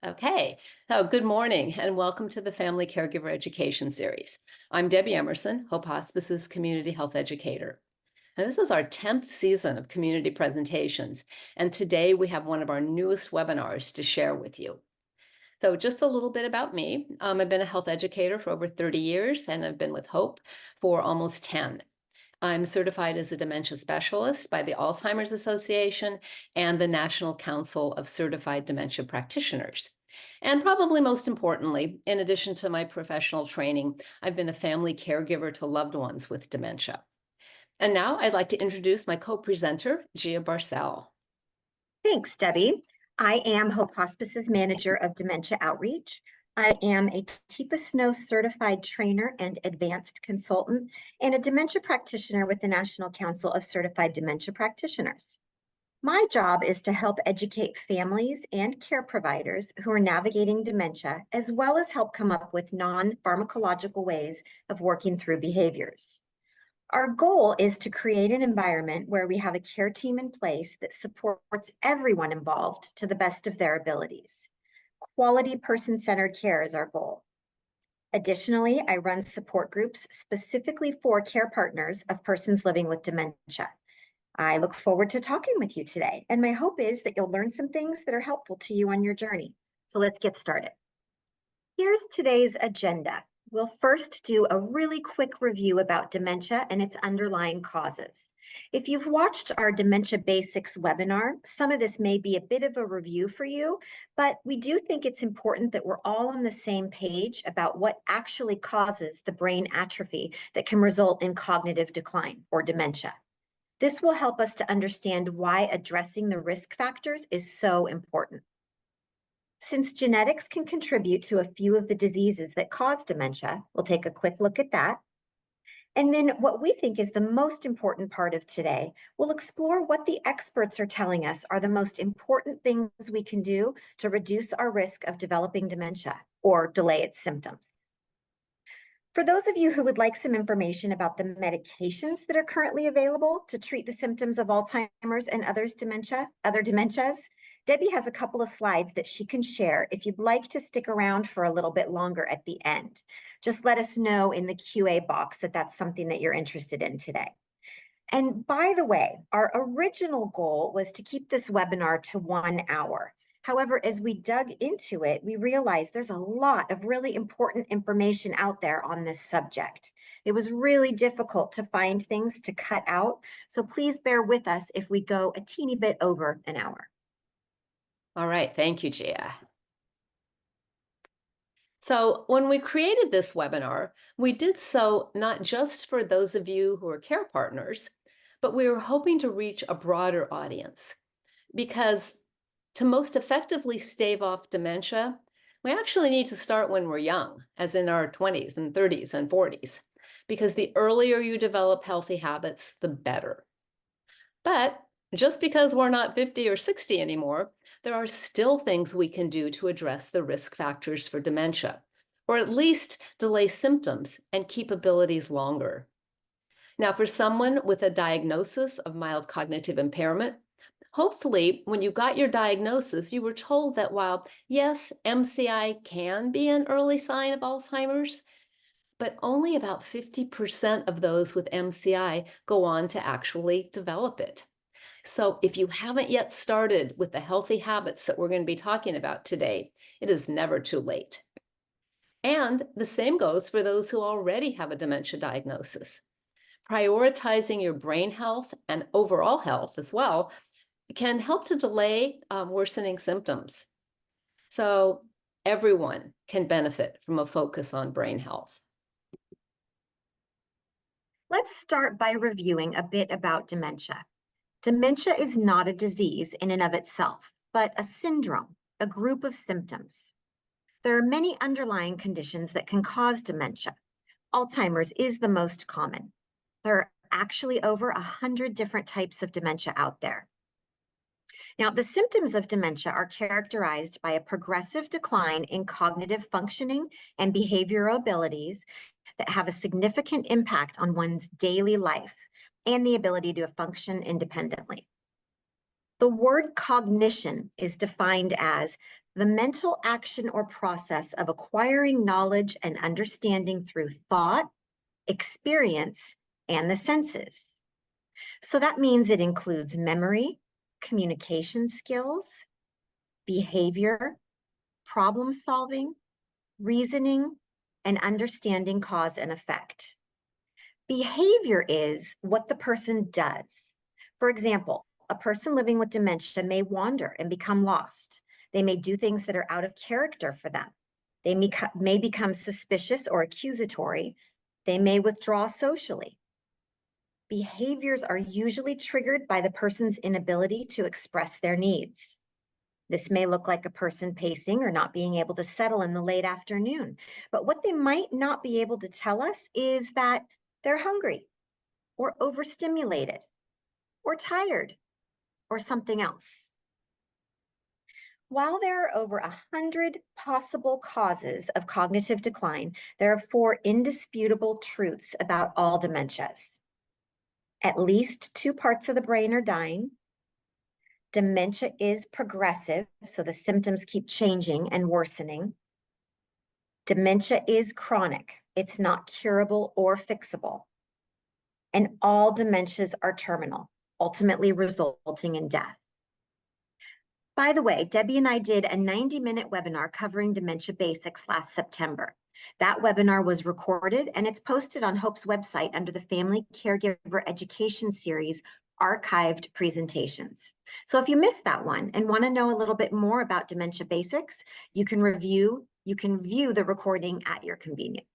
Okay, so good morning and welcome to the Family Caregiver Education Series. I'm Debbie Emerson, Hope Hospice's Community Health Educator. And this is our 10th season of community presentations, and today we have one of our newest webinars to share with you. So just a little bit about me. I've been a health educator for over 30 years, and I've been with Hope for almost 10. I'm certified as a dementia specialist by the Alzheimer's Association and the National Council of Certified Dementia Practitioners. And probably most importantly, in addition to my professional training, I've been a family caregiver to loved ones with dementia. And now I'd like to introduce my co-presenter, Gia Barcel. Thanks, Debbie. I am Hope Hospice's Manager of Dementia Outreach. I am a TIPA Snow certified trainer and advanced consultant and a dementia practitioner with the National Council of Certified Dementia Practitioners. My job is to help educate families and care providers who are navigating dementia, as well as help come up with non-pharmacological ways of working through behaviors. Our goal is to create an environment where we have a care team in place that supports everyone involved to the best of their abilities. Quality person-centered care is our goal. Additionally, I run support groups specifically for care partners of persons living with dementia. I look forward to talking with you today, and my hope is that you'll learn some things that are helpful to you on your journey. So let's get started. Here's today's agenda. We'll first do a really quick review about dementia and its underlying causes. If you've watched our Dementia Basics webinar, some of this may be a bit of a review for you, but we do think it's important that we're all on the same page about what actually causes the brain atrophy that can result in cognitive decline or dementia. This will help us to understand why addressing the risk factors is so important. Since genetics can contribute to a few of the diseases that cause dementia, we'll take a quick look at that. And then what we think is the most important part of today, we'll explore what the experts are telling us are the most important things we can do to reduce our risk of developing dementia or delay its symptoms. For those of you who would like some information about the medications that are currently available to treat the symptoms of Alzheimer's and other dementias, Debbie has a couple of slides that she can share if you'd like to stick around for a little bit longer at the end. Just let us know in the QA box that that's something that you're interested in today. And by the way, our original goal was to keep this webinar to 1 hour. However, as we dug into it, we realized there's a lot of really important information out there on this subject. It was really difficult to find things to cut out, so please bear with us if we go a teeny bit over an hour. All right, thank you, Gia. So when we created this webinar, we did so not just for those of you who are care partners, but we were hoping to reach a broader audience. Because to most effectively stave off dementia, we actually need to start when we're young, as in our 20s and 30s and 40s, because the earlier you develop healthy habits, the better. But just because we're not 50 or 60 anymore, there are still things we can do to address the risk factors for dementia, or at least delay symptoms and keep abilities longer. Now, for someone with a diagnosis of mild cognitive impairment, hopefully when you got your diagnosis, you were told that while, yes, MCI can be an early sign of Alzheimer's, but only about 50% of those with MCI go on to actually develop it. So if you haven't yet started with the healthy habits that we're going to be talking about today, it is never too late. And the same goes for those who already have a dementia diagnosis. Prioritizing your brain health and overall health as well can help to delay worsening symptoms. So everyone can benefit from a focus on brain health. Let's start by reviewing a bit about dementia. Dementia is not a disease in and of itself, but a syndrome, a group of symptoms. There are many underlying conditions that can cause dementia. Alzheimer's is the most common. There are actually over 100 different types of dementia out there. Now, the symptoms of dementia are characterized by a progressive decline in cognitive functioning and behavioral abilities that have a significant impact on one's daily life and the ability to function independently. The word cognition is defined as the mental action or process of acquiring knowledge and understanding through thought, experience, and the senses. So that means it includes memory, communication skills, behavior, problem solving, reasoning, and understanding cause and effect. Behavior is what the person does. For example, a person living with dementia may wander and become lost. They may do things that are out of character for them. They may become suspicious or accusatory. They may withdraw socially. Behaviors are usually triggered by the person's inability to express their needs. This may look like a person pacing or not being able to settle in the late afternoon. But what they might not be able to tell us is that they're hungry or overstimulated or tired or something else. While there are over 100 possible causes of cognitive decline, there are 4 indisputable truths about all dementias. At least 2 parts of the brain are dying. Dementia is progressive, so the symptoms keep changing and worsening. Dementia is chronic. It's not curable or fixable. And all dementias are terminal, ultimately resulting in death. By the way, Debbie and I did a 90-minute webinar covering dementia basics last September. That webinar was recorded and it's posted on Hope's website under the Family Caregiver Education Series archived presentations. So if you missed that one and want to know a little bit more about dementia basics, you can view the recording at your convenience.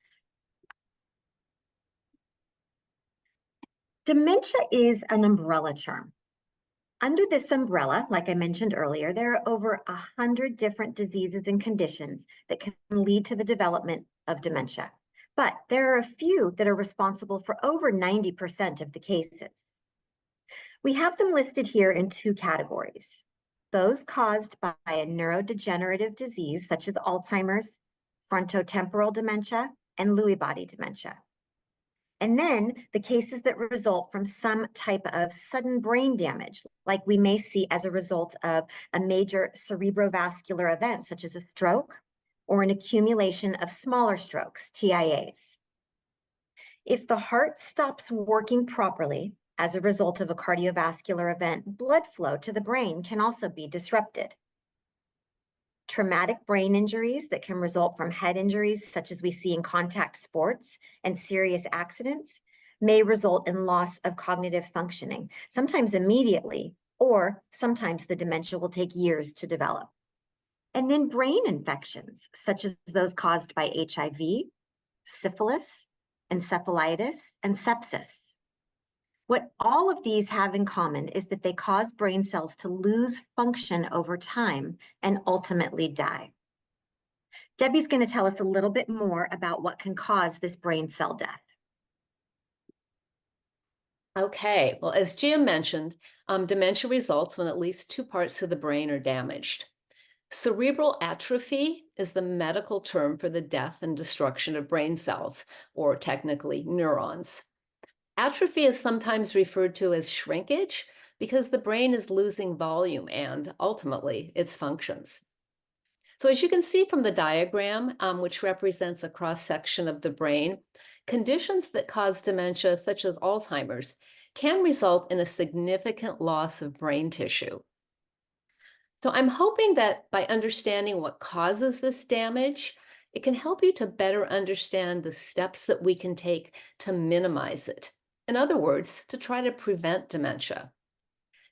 Dementia is an umbrella term. Under this umbrella, like I mentioned earlier, there are over 100 different diseases and conditions that can lead to the development of dementia. But there are a few that are responsible for over 90% of the cases. We have them listed here in 2 categories. Those caused by a neurodegenerative disease such as Alzheimer's, frontotemporal dementia, and Lewy body dementia. And then the cases that result from some type of sudden brain damage, like we may see as a result of a major cerebrovascular event, such as a stroke, or an accumulation of smaller strokes, TIAs. If the heart stops working properly as a result of a cardiovascular event, blood flow to the brain can also be disrupted. Traumatic brain injuries that can result from head injuries, such as we see in contact sports and serious accidents, may result in loss of cognitive functioning, sometimes immediately, or sometimes the dementia will take years to develop. And then brain infections, such as those caused by HIV, syphilis, encephalitis, and sepsis. What all of these have in common is that they cause brain cells to lose function over time and ultimately die. Debbie's going to tell us a little bit more about what can cause this brain cell death. Okay, well, as Gia mentioned, dementia results when at least 2 parts of the brain are damaged. Cerebral atrophy is the medical term for the death and destruction of brain cells, or technically neurons. Atrophy is sometimes referred to as shrinkage because the brain is losing volume and ultimately its functions. So as you can see from the diagram, which represents a cross-section of the brain, conditions that cause dementia, such as Alzheimer's, can result in a significant loss of brain tissue. So I'm hoping that by understanding what causes this damage, it can help you to better understand the steps that we can take to minimize it. In other words, to try to prevent dementia.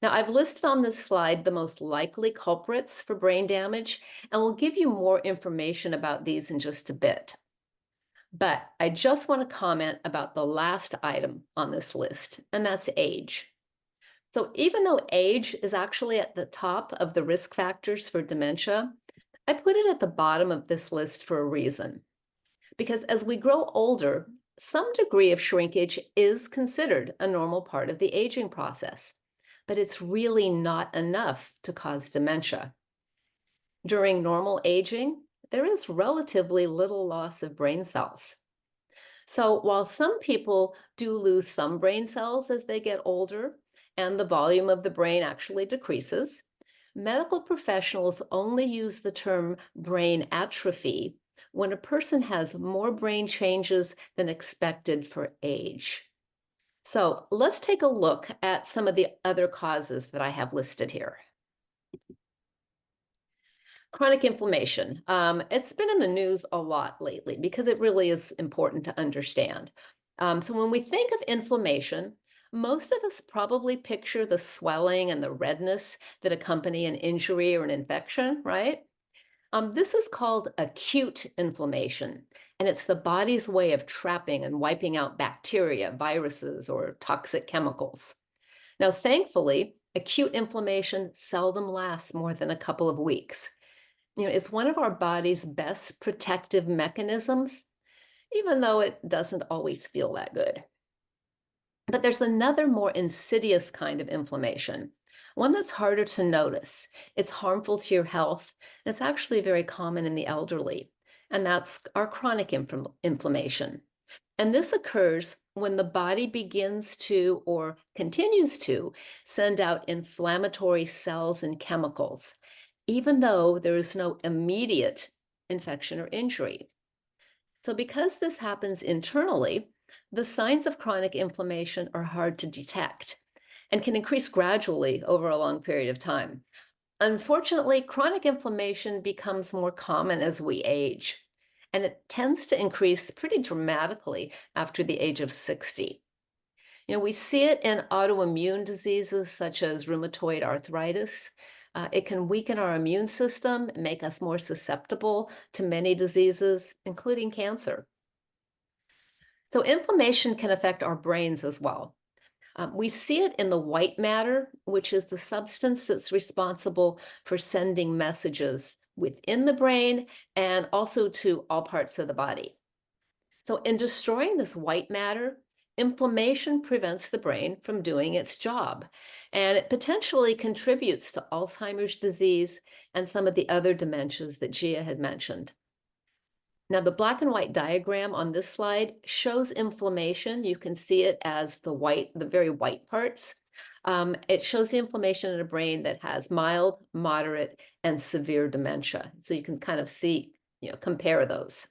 Now, I've listed on this slide the most likely culprits for brain damage, and we'll give you more information about these in just a bit. But I just want to comment about the last item on this list, and that's age. So even though age is actually at the top of the risk factors for dementia, I put it at the bottom of this list for a reason. Because as we grow older, some degree of shrinkage is considered a normal part of the aging process, but it's really not enough to cause dementia. During normal aging, there is relatively little loss of brain cells. So while some people do lose some brain cells as they get older, and the volume of the brain actually decreases. Medical professionals only use the term brain atrophy when a person has more brain changes than expected for age. So let's take a look at some of the other causes that I have listed here. Chronic inflammation. It's been in the news a lot lately because it really is important to understand. So when we think of inflammation, most of us probably picture the swelling and the redness that accompany an injury or an infection, right? This is called acute inflammation, and it's the body's way of trapping and wiping out bacteria, viruses, or toxic chemicals. Now, thankfully, acute inflammation seldom lasts more than a couple of weeks. It's one of our body's best protective mechanisms, even though it doesn't always feel that good. But there's another more insidious kind of inflammation, one that's harder to notice. It's harmful to your health. It's actually very common in the elderly, and that's our chronic inflammation. And this occurs when the body begins to or continues to send out inflammatory cells and chemicals, even though there is no immediate infection or injury. So, because this happens internally, the signs of chronic inflammation are hard to detect and can increase gradually over a long period of time. Unfortunately, chronic inflammation becomes more common as we age, and it tends to increase pretty dramatically after the age of 60. We see it in autoimmune diseases such as rheumatoid arthritis. It can weaken our immune system, make us more susceptible to many diseases, including cancer. So, inflammation can affect our brains as well. We see it in the white matter, which is the substance that's responsible for sending messages within the brain and also to all parts of the body. So, in destroying this white matter, inflammation prevents the brain from doing its job, and it potentially contributes to Alzheimer's disease and some of the other dementias that Gia had mentioned. Now, the black and white diagram on this slide shows inflammation. You can see it as the very white parts. It shows the inflammation in a brain that has mild, moderate, and severe dementia. So you can kind of see, compare those.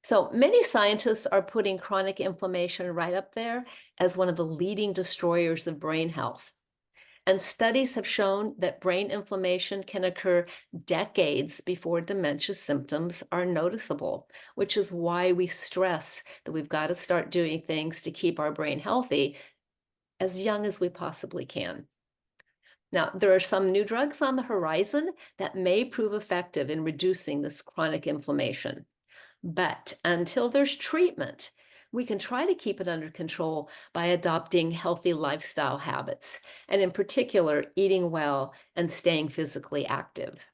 So many scientists are putting chronic inflammation right up there as one of the leading destroyers of brain health. And studies have shown that brain inflammation can occur decades before dementia symptoms are noticeable, which is why we stress that we've got to start doing things to keep our brain healthy as young as we possibly can. Now, there are some new drugs on the horizon that may prove effective in reducing this chronic inflammation. But until there's treatment, we can try to keep it under control by adopting healthy lifestyle habits, and in particular, eating well and staying physically active.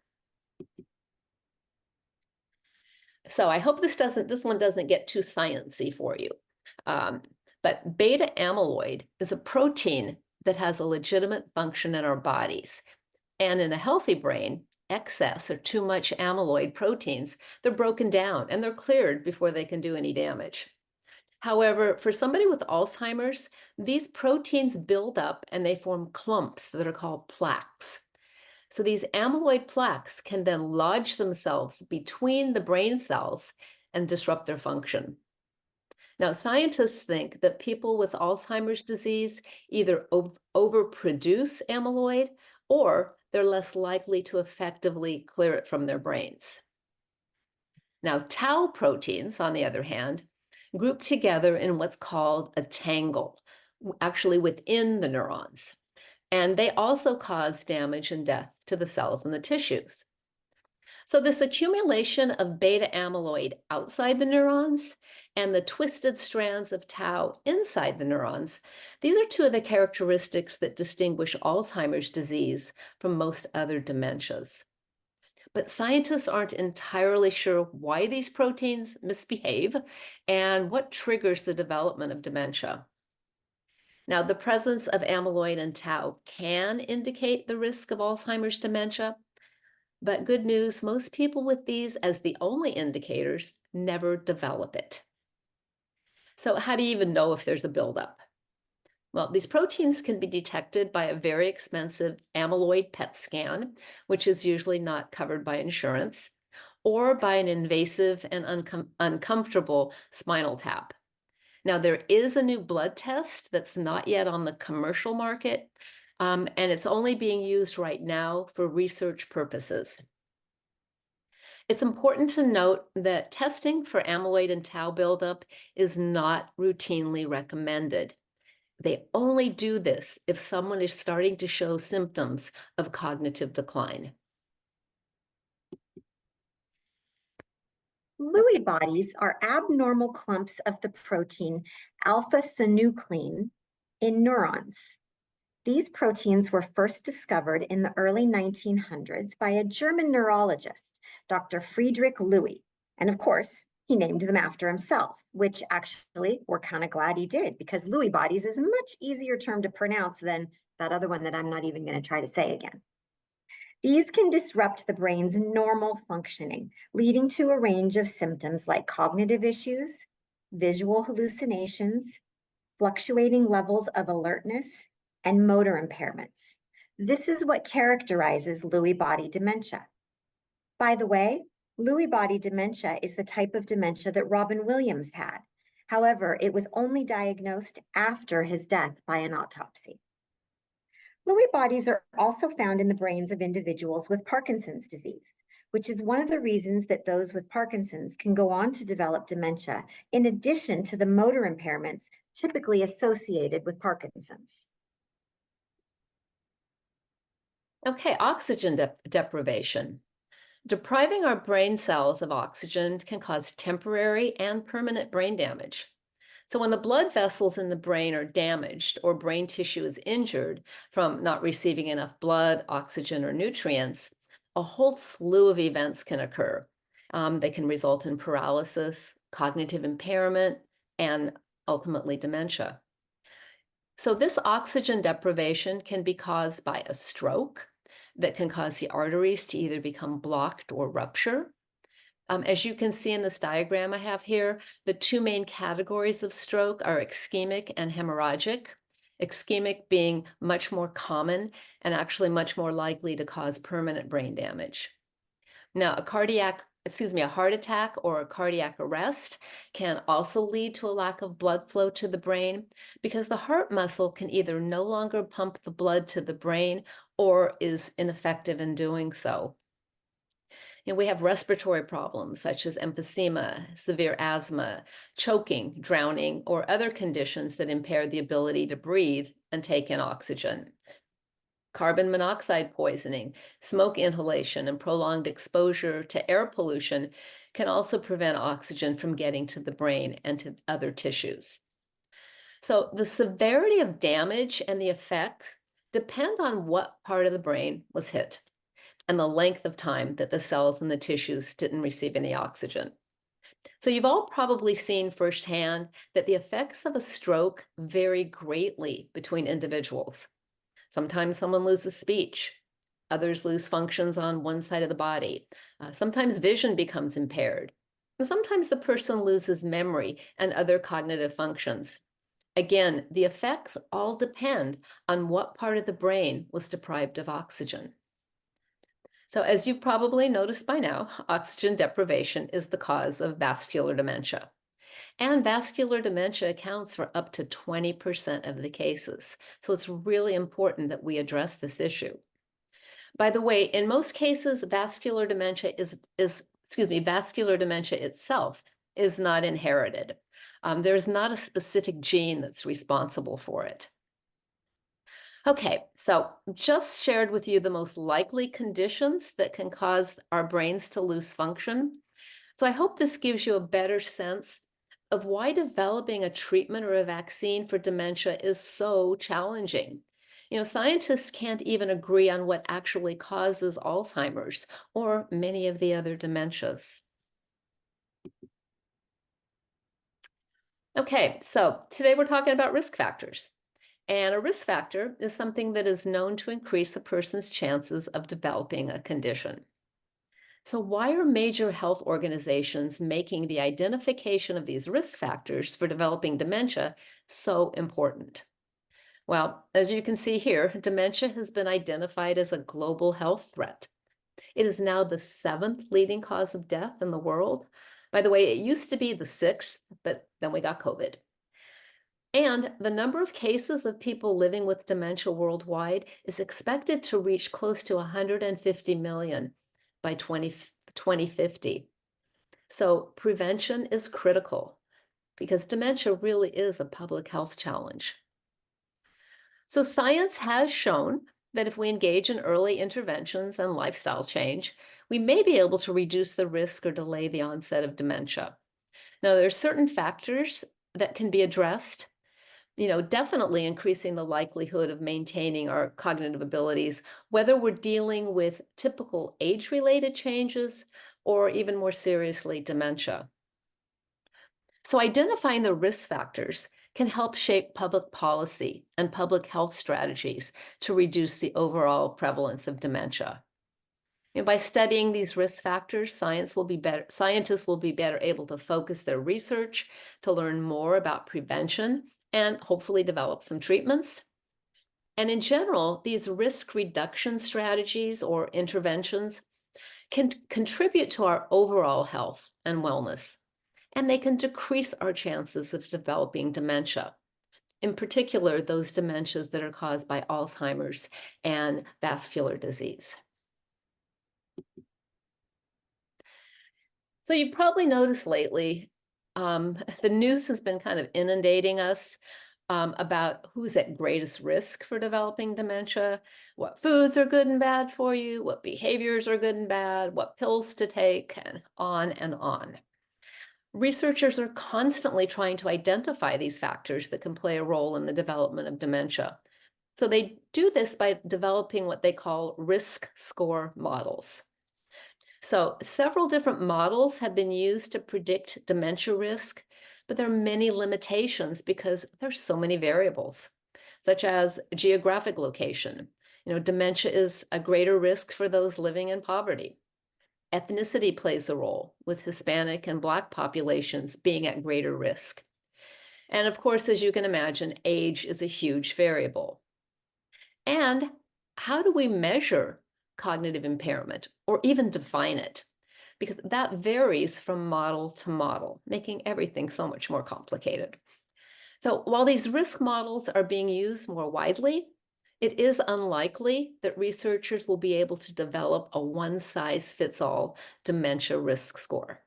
So I hope this one doesn't get too sciencey for you. Um, but beta amyloid is a protein that has a legitimate function in our bodies. And in a healthy brain, excess or too much amyloid proteins, they're broken down and they're cleared before they can do any damage. However, for somebody with Alzheimer's, these proteins build up and they form clumps that are called plaques. So these amyloid plaques can then lodge themselves between the brain cells and disrupt their function. Now, scientists think that people with Alzheimer's disease either overproduce amyloid or they're less likely to effectively clear it from their brains. Now, tau proteins, on the other hand, group together in what's called a tangle, actually within the neurons. And they also cause damage and death to the cells and the tissues. So, this accumulation of beta amyloid outside the neurons and the twisted strands of tau inside the neurons, these are two of the characteristics that distinguish Alzheimer's disease from most other dementias. But scientists aren't entirely sure why these proteins misbehave and what triggers the development of dementia. Now, the presence of amyloid and tau can indicate the risk of Alzheimer's dementia, but good news, most people with these as the only indicators never develop it. So how do you even know if there's a buildup? Well, these proteins can be detected by a very expensive amyloid PET scan, which is usually not covered by insurance, or by an invasive and uncomfortable spinal tap. Now, there is a new blood test that's not yet on the commercial market, and it's only being used right now for research purposes. It's important to note that testing for amyloid and tau buildup is not routinely recommended. They only do this if someone is starting to show symptoms of cognitive decline. Lewy bodies are abnormal clumps of the protein alpha-synuclein in neurons. These proteins were first discovered in the early 1900s by a German neurologist, Dr. Friedrich Lewy. And of course, he named them after himself, which actually we're kind of glad he did because Lewy bodies is a much easier term to pronounce than that other one that I'm not even going to try to say again. These can disrupt the brain's normal functioning, leading to a range of symptoms like cognitive issues, visual hallucinations, fluctuating levels of alertness, and motor impairments. This is what characterizes Lewy body dementia. By the way, Lewy body dementia is the type of dementia that Robin Williams had. However, it was only diagnosed after his death by an autopsy. Lewy bodies are also found in the brains of individuals with Parkinson's disease, which is one of the reasons that those with Parkinson's can go on to develop dementia, in addition to the motor impairments typically associated with Parkinson's. Okay, oxygen deprivation. Depriving our brain cells of oxygen can cause temporary and permanent brain damage. So, when the blood vessels in the brain are damaged or brain tissue is injured from not receiving enough blood, oxygen, or nutrients, a whole slew of events can occur. They can result in paralysis, cognitive impairment, and ultimately dementia. So, this oxygen deprivation can be caused by a stroke that can cause the arteries to either become blocked or rupture. As you can see in this diagram I have here, the two main categories of stroke are ischemic and hemorrhagic. Ischemic being much more common and actually much more likely to cause permanent brain damage. Now, a heart attack or a cardiac arrest can also lead to a lack of blood flow to the brain because the heart muscle can either no longer pump the blood to the brain or is ineffective in doing so. And we have respiratory problems such as emphysema, severe asthma, choking, drowning, or other conditions that impair the ability to breathe and take in oxygen. Carbon monoxide poisoning, smoke inhalation, and prolonged exposure to air pollution can also prevent oxygen from getting to the brain and to other tissues. So, the severity of damage and the effects depend on what part of the brain was hit and the length of time that the cells and the tissues didn't receive any oxygen. So, you've all probably seen firsthand that the effects of a stroke vary greatly between individuals. Sometimes someone loses speech, others lose functions on one side of the body. Sometimes vision becomes impaired. And sometimes the person loses memory and other cognitive functions. Again, the effects all depend on what part of the brain was deprived of oxygen. So, as you've probably noticed by now, oxygen deprivation is the cause of vascular dementia. And vascular dementia accounts for up to 20% of the cases. So, it's really important that we address this issue. By the way, in most cases, vascular dementia itself is not inherited. There's not a specific gene that's responsible for it. Okay, so just shared with you the most likely conditions that can cause our brains to lose function. So I hope this gives you a better sense of why developing a treatment or a vaccine for dementia is so challenging. Scientists can't even agree on what actually causes Alzheimer's or many of the other dementias. Okay, so today we're talking about risk factors. And a risk factor is something that is known to increase a person's chances of developing a condition. So, why are major health organizations making the identification of these risk factors for developing dementia so important? Well, as you can see here, dementia has been identified as a global health threat. It is now the seventh leading cause of death in the world. By the way, it used to be the sixth, but then we got COVID. And the number of cases of people living with dementia worldwide is expected to reach close to 150 million by 2050. So prevention is critical because dementia really is a public health challenge. So science has shown that if we engage in early interventions and lifestyle change, we may be able to reduce the risk or delay the onset of dementia. Now, there are certain factors that can be addressed, definitely increasing the likelihood of maintaining our cognitive abilities, whether we're dealing with typical age-related changes or even more seriously, dementia. So identifying the risk factors can help shape public policy and public health strategies to reduce the overall prevalence of dementia. And by studying these risk factors, scientists will be better able to focus their research to learn more about prevention and hopefully develop some treatments. And in general, these risk reduction strategies or interventions can contribute to our overall health and wellness, and they can decrease our chances of developing dementia, in particular, those dementias that are caused by Alzheimer's and vascular disease. So you've probably noticed lately, the news has been kind of inundating us about who's at greatest risk for developing dementia, what foods are good and bad for you, what behaviors are good and bad, what pills to take, and on and on. Researchers are constantly trying to identify these factors that can play a role in the development of dementia. So they do this by developing what they call risk score models. So several different models have been used to predict dementia risk, but there are many limitations because there's so many variables, such as geographic location. Dementia is a greater risk for those living in poverty. Ethnicity plays a role, with Hispanic and Black populations being at greater risk. And of course, as you can imagine, age is a huge variable. And how do we measure cognitive impairment or even define it? Because that varies from model to model, making everything so much more complicated. So while these risk models are being used more widely, it is unlikely that researchers will be able to develop a one-size-fits-all dementia risk score.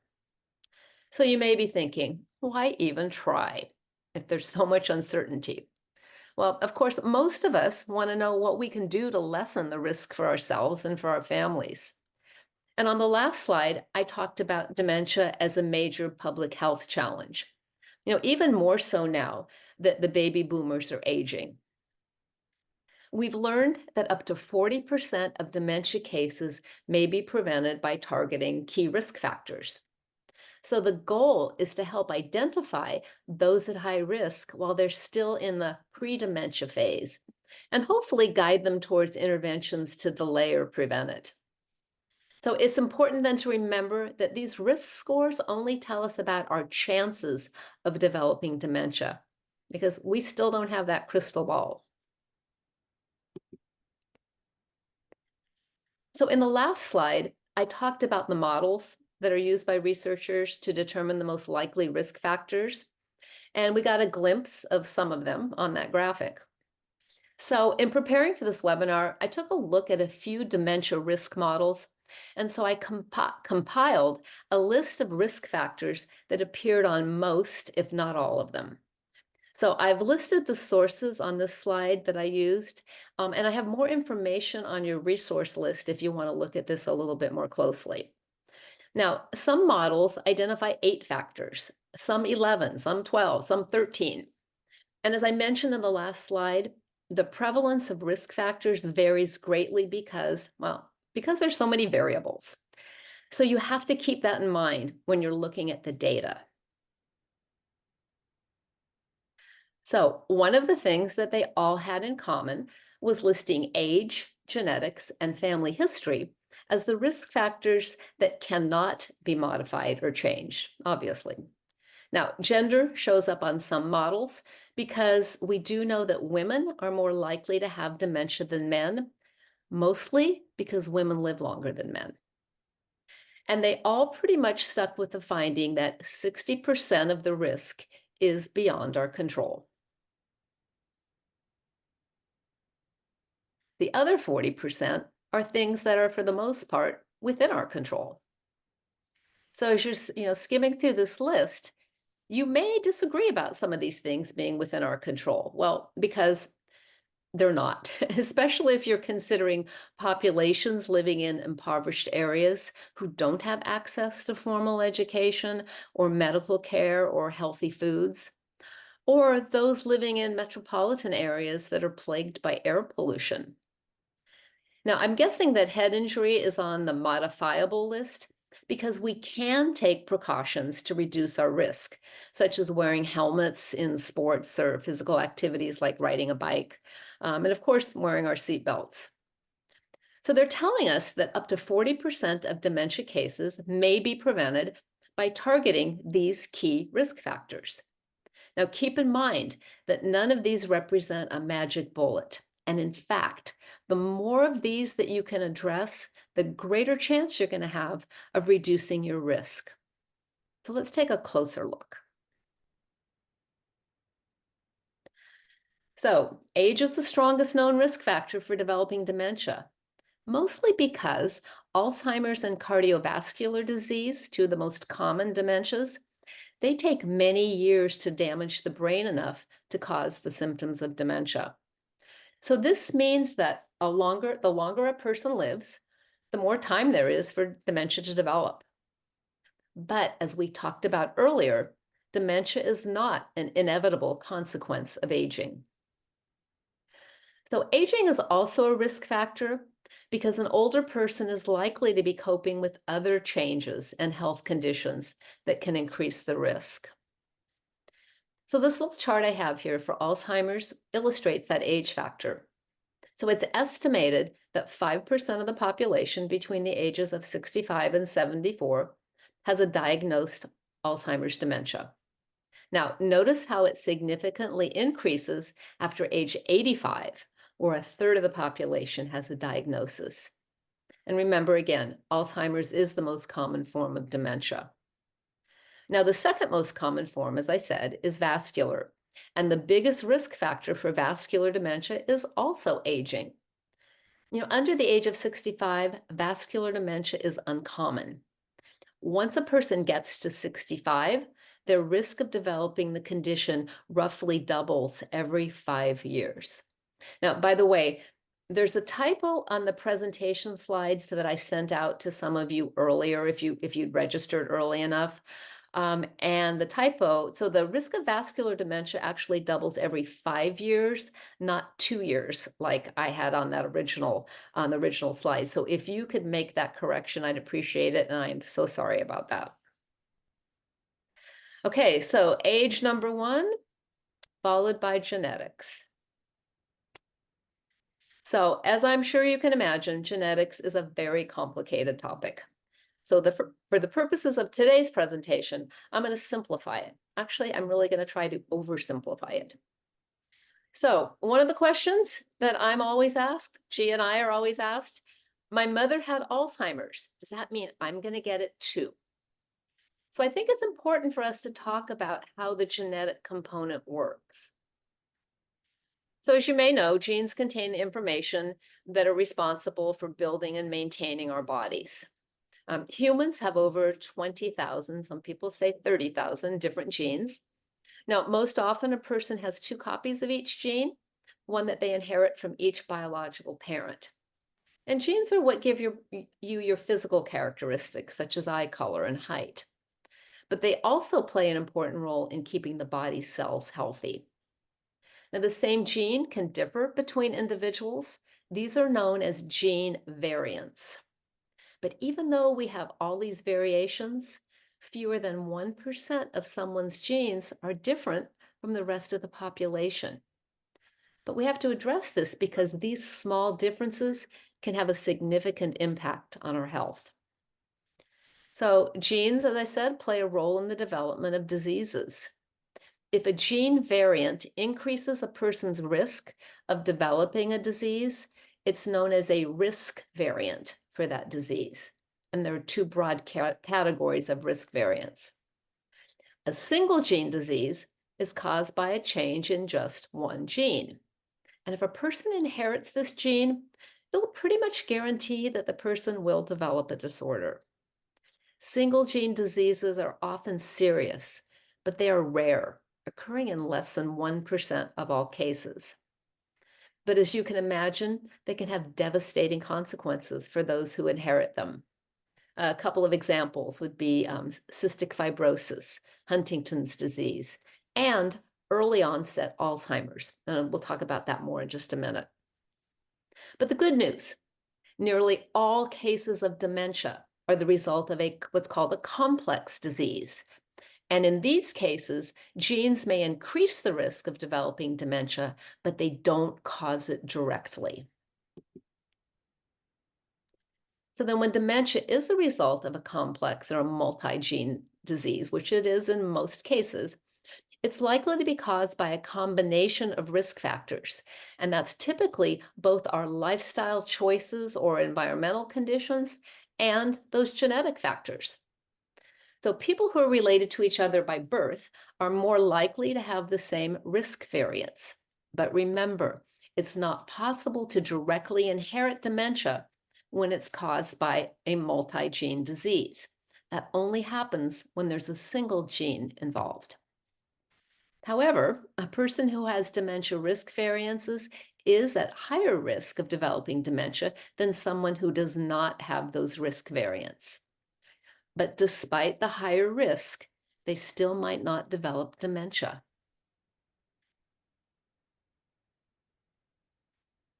So you may be thinking, why even try if there's so much uncertainty? Well, of course, most of us want to know what we can do to lessen the risk for ourselves and for our families. And on the last slide, I talked about dementia as a major public health challenge. Even more so now that the baby boomers are aging. We've learned that up to 40% of dementia cases may be prevented by targeting key risk factors. So the goal is to help identify those at high risk while they're still in the pre-dementia phase, and hopefully guide them towards interventions to delay or prevent it. So it's important then to remember that these risk scores only tell us about our chances of developing dementia, because we still don't have that crystal ball. So in the last slide, I talked about the models that are used by researchers to determine the most likely risk factors, and we got a glimpse of some of them on that graphic. So in preparing for this webinar, I took a look at a few dementia risk models, and so I compiled a list of risk factors that appeared on most, if not all of them. So I've listed the sources on this slide that I used, and I have more information on your resource list if you want to look at this a little bit more closely. Now, some models identify 8 factors, some 11, some 12, some 13. And as I mentioned in the last slide, the prevalence of risk factors varies greatly because there's so many variables. So you have to keep that in mind when you're looking at the data. So one of the things that they all had in common was listing age, genetics, and family history as the risk factors that cannot be modified or changed, obviously. Now, gender shows up on some models because we do know that women are more likely to have dementia than men, mostly because women live longer than men. And they all pretty much stuck with the finding that 60% of the risk is beyond our control. The other 40% are things that are, for the most part, within our control. So as you're, skimming through this list, you may disagree about some of these things being within our control. Well, because they're not, especially if you're considering populations living in impoverished areas who don't have access to formal education or medical care or healthy foods, or those living in metropolitan areas that are plagued by air pollution. Now, I'm guessing that head injury is on the modifiable list because we can take precautions to reduce our risk, such as wearing helmets in sports or physical activities like riding a bike, and of course, wearing our seat belts. So they're telling us that up to 40% of dementia cases may be prevented by targeting these key risk factors. Now, keep in mind that none of these represent a magic bullet. And in fact, the more of these that you can address, the greater chance you're going to have of reducing your risk. So let's take a closer look. So, age is the strongest known risk factor for developing dementia, mostly because Alzheimer's and cardiovascular disease, two of the most common dementias, they take many years to damage the brain enough to cause the symptoms of dementia. So this means that the longer a person lives, the more time there is for dementia to develop. But as we talked about earlier, dementia is not an inevitable consequence of aging. So aging is also a risk factor because an older person is likely to be coping with other changes and health conditions that can increase the risk. So this little chart I have here for Alzheimer's illustrates that age factor. So it's estimated that 5% of the population between the ages of 65 and 74 has a diagnosed Alzheimer's dementia. Now, notice how it significantly increases after age 85, or a third of the population has a diagnosis. And remember again, Alzheimer's is the most common form of dementia. Now, the second most common form, as I said, is vascular. And the biggest risk factor for vascular dementia is also aging. Under the age of 65, vascular dementia is uncommon. Once a person gets to 65, their risk of developing the condition roughly doubles every 5 years. Now, by the way, there's a typo on the presentation slides that I sent out to some of you earlier if you'd registered early enough. And the typo, so the risk of vascular dementia actually doubles every 5 years, not 2 years, like I had on the original slide. So if you could make that correction, I'd appreciate it. And I'm so sorry about that. Okay, so age number one, followed by genetics. So as I'm sure you can imagine, genetics is a very complicated topic. So for the purposes of today's presentation, I'm going to simplify it. Actually, I'm really going to try to oversimplify it. So one of the questions that I'm always asked, G and I are always asked, my mother had Alzheimer's. Does that mean I'm going to get it too? So I think it's important for us to talk about how the genetic component works. So as you may know, genes contain the information that are responsible for building and maintaining our bodies. Humans have over 20,000, some people say 30,000 different genes. Now, most often a person has two copies of each gene, one that they inherit from each biological parent. And genes are what give you your physical characteristics, such as eye color and height. But they also play an important role in keeping the body cells healthy. Now, the same gene can differ between individuals. These are known as gene variants. But even though we have all these variations, fewer than 1% of someone's genes are different from the rest of the population. But we have to address this because these small differences can have a significant impact on our health. So, genes, as I said, play a role in the development of diseases. If a gene variant increases a person's risk of developing a disease, it's known as a risk variant for that disease. And there are two broad categories of risk variants. A single gene disease is caused by a change in just one gene. And if a person inherits this gene, it'll pretty much guarantee that the person will develop a disorder. Single gene diseases are often serious, but they are rare, occurring in less than 1% of all cases. But as you can imagine, they can have devastating consequences for those who inherit them. A couple of examples would be cystic fibrosis, Huntington's disease, and early onset Alzheimer's. And we'll talk about that more in just a minute. But the good news, nearly all cases of dementia are the result of what's called a complex disease. And in these cases, genes may increase the risk of developing dementia, but they don't cause it directly. So then when dementia is a result of a complex or a multi-gene disease, which it is in most cases, it's likely to be caused by a combination of risk factors. And that's typically both our lifestyle choices or environmental conditions and those genetic factors. So people who are related to each other by birth are more likely to have the same risk variants. But remember, it's not possible to directly inherit dementia when it's caused by a multi-gene disease. That only happens when there's a single gene involved. However, a person who has dementia risk variances is at higher risk of developing dementia than someone who does not have those risk variants. But despite the higher risk, they still might not develop dementia.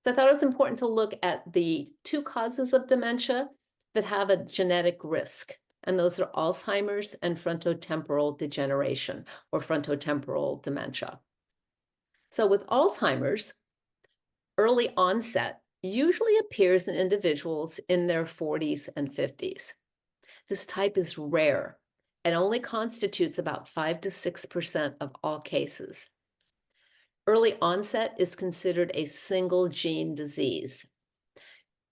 So I thought it was important to look at the two causes of dementia that have a genetic risk. And those are Alzheimer's and frontotemporal degeneration or frontotemporal dementia. So with Alzheimer's, early onset usually appears in individuals in their 40s and 50s. This type is rare and only constitutes about 5 to 6% of all cases. Early onset is considered a single gene disease.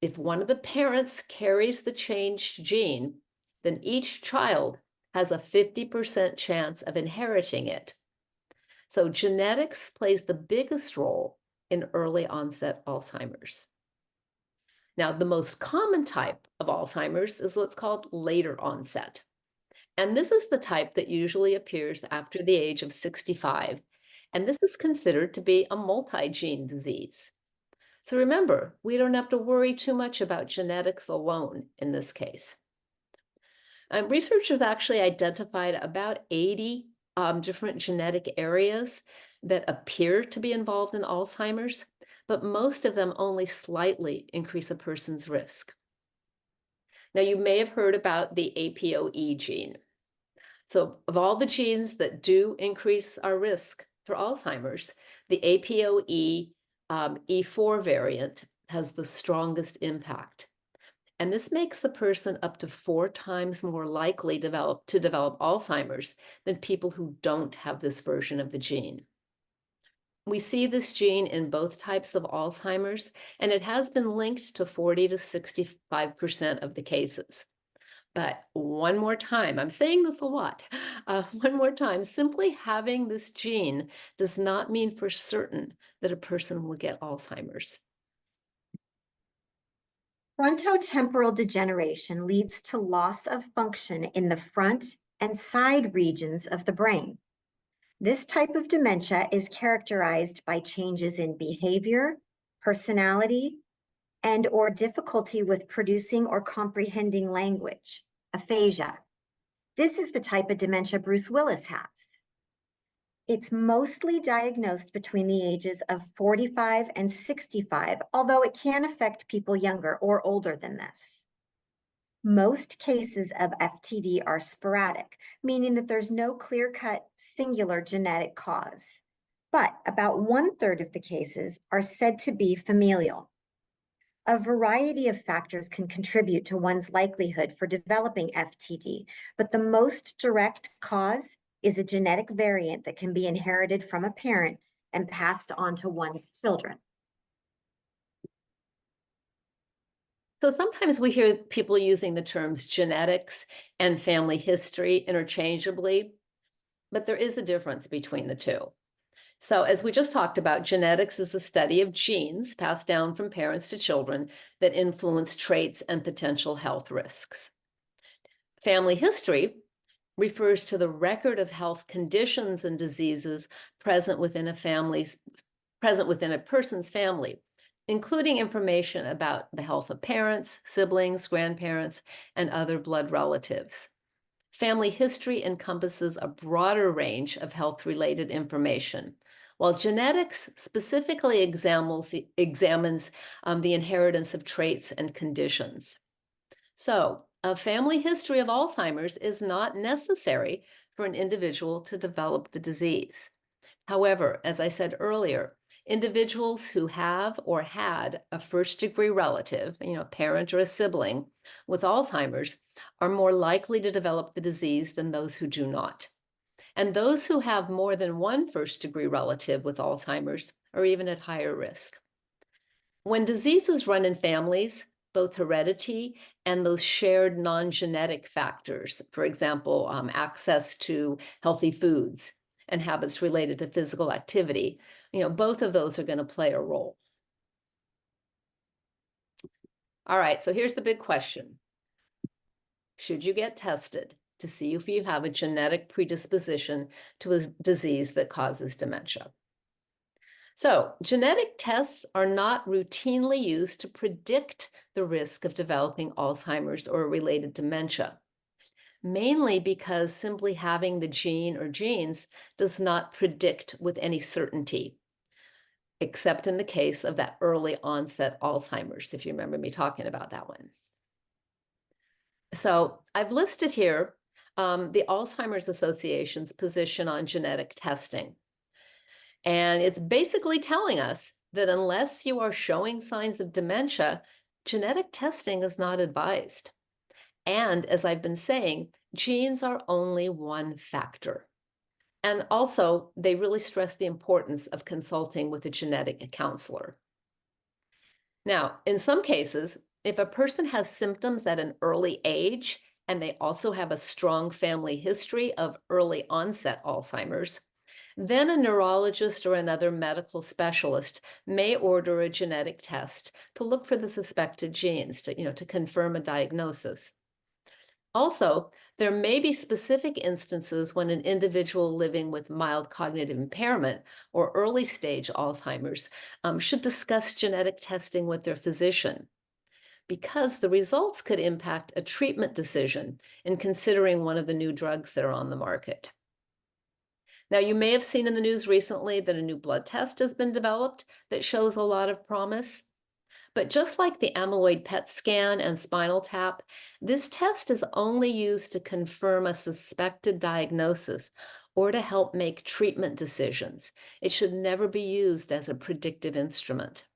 If one of the parents carries the changed gene, then each child has a 50% chance of inheriting it. So genetics plays the biggest role in early onset Alzheimer's. Now, the most common type of Alzheimer's is what's called later onset. And this is the type that usually appears after the age of 65. And this is considered to be a multi-gene disease. So remember, we don't have to worry too much about genetics alone in this case. Research have actually identified about 80 different genetic areas that appear to be involved in Alzheimer's, but most of them only slightly increase a person's risk. Now, you may have heard about the APOE gene. So, of all the genes that do increase our risk for Alzheimer's, the APOE E4 variant has the strongest impact. And this makes the person up to 4 times more likely to develop Alzheimer's than people who don't have this version of the gene. We see this gene in both types of Alzheimer's, and it has been linked to 40 to 65% of the cases. But one more time, I'm saying this a lot. One more time, simply having this gene does not mean for certain that a person will get Alzheimer's. Frontotemporal degeneration leads to loss of function in the front and side regions of the brain. This type of dementia is characterized by changes in behavior, personality, and/or difficulty with producing or comprehending language, aphasia. This is the type of dementia Bruce Willis has. It's mostly diagnosed between the ages of 45 and 65, although it can affect people younger or older than this. Most cases of FTD are sporadic, meaning that there's no clear-cut singular genetic cause. But about 1/3 of the cases are said to be familial. A variety of factors can contribute to one's likelihood for developing FTD, but the most direct cause is a genetic variant that can be inherited from a parent and passed on to one's children. So sometimes we hear people using the terms genetics and family history interchangeably, but there is a difference between the two. So, as we just talked about, genetics is the study of genes passed down from parents to children that influence traits and potential health risks. Family history refers to the record of health conditions and diseases present within a person's family, including information about the health of parents, siblings, grandparents, and other blood relatives. Family history encompasses a broader range of health-related information, while genetics specifically examines the inheritance of traits and conditions. So, a family history of Alzheimer's is not necessary for an individual to develop the disease. However, as I said earlier, individuals who have or had a first degree relative, a parent or a sibling with Alzheimer's, are more likely to develop the disease than those who do not. And those who have more than one first degree relative with Alzheimer's are even at higher risk. When diseases run in families, both heredity and those shared non-genetic factors, for example, access to healthy foods and habits related to physical activity, both of those are going to play a role. All right, so here's the big question. Should you get tested to see if you have a genetic predisposition to a disease that causes dementia? So, genetic tests are not routinely used to predict the risk of developing Alzheimer's or related dementia, mainly because simply having the gene or genes does not predict with any certainty, except in the case of that early onset Alzheimer's, if you remember me talking about that one. So, I've listed here the Alzheimer's Association's position on genetic testing. And it's basically telling us that unless you are showing signs of dementia, genetic testing is not advised. And as I've been saying, genes are only one factor. And also, they really stress the importance of consulting with a genetic counselor. Now, in some cases, if a person has symptoms at an early age and they also have a strong family history of early onset Alzheimer's, then a neurologist or another medical specialist may order a genetic test to look for the suspected genes to confirm a diagnosis. Also, there may be specific instances when an individual living with mild cognitive impairment or early stage Alzheimer's should discuss genetic testing with their physician because the results could impact a treatment decision in considering one of the new drugs that are on the market. Now, you may have seen in the news recently that a new blood test has been developed that shows a lot of promise. But just like the amyloid PET scan and spinal tap, this test is only used to confirm a suspected diagnosis or to help make treatment decisions. It should never be used as a predictive instrument.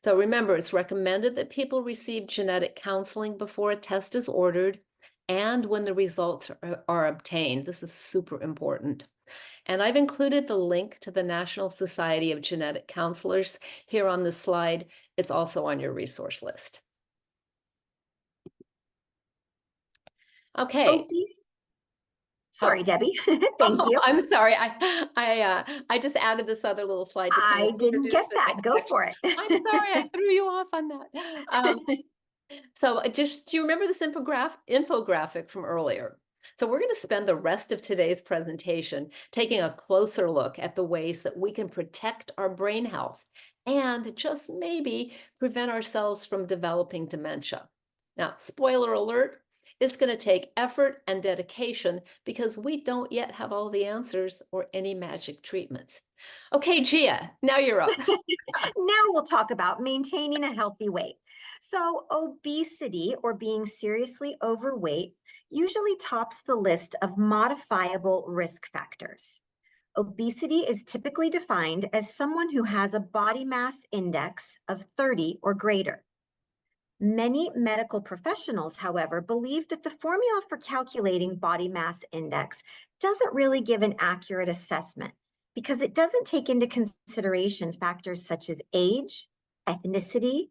So remember, it's recommended that people receive genetic counseling before a test is ordered and when the results are obtained. This is super important. And I've included the link to the National Society of Genetic Counselors here on this slide. It's also on your resource list. Okay. Obese. Oh, Sorry, Debbie. Thank you. I'm sorry. I just added this other little slide to kind of I didn't introduce get the that. next Go section. for it. I'm sorry, I threw you off on that. So do you remember this infographic from earlier? So we're going to spend the rest of today's presentation taking a closer look at the ways that we can protect our brain health and just maybe prevent ourselves from developing dementia. Now, spoiler alert, it's going to take effort and dedication because we don't yet have all the answers or any magic treatments. Okay, Gia, now you're up. Now we'll talk about maintaining a healthy weight. So, obesity or being seriously overweight usually tops the list of modifiable risk factors. Obesity is typically defined as someone who has a body mass index of 30 or greater. Many medical professionals, however, believe that the formula for calculating body mass index doesn't really give an accurate assessment because it doesn't take into consideration factors such as age, ethnicity,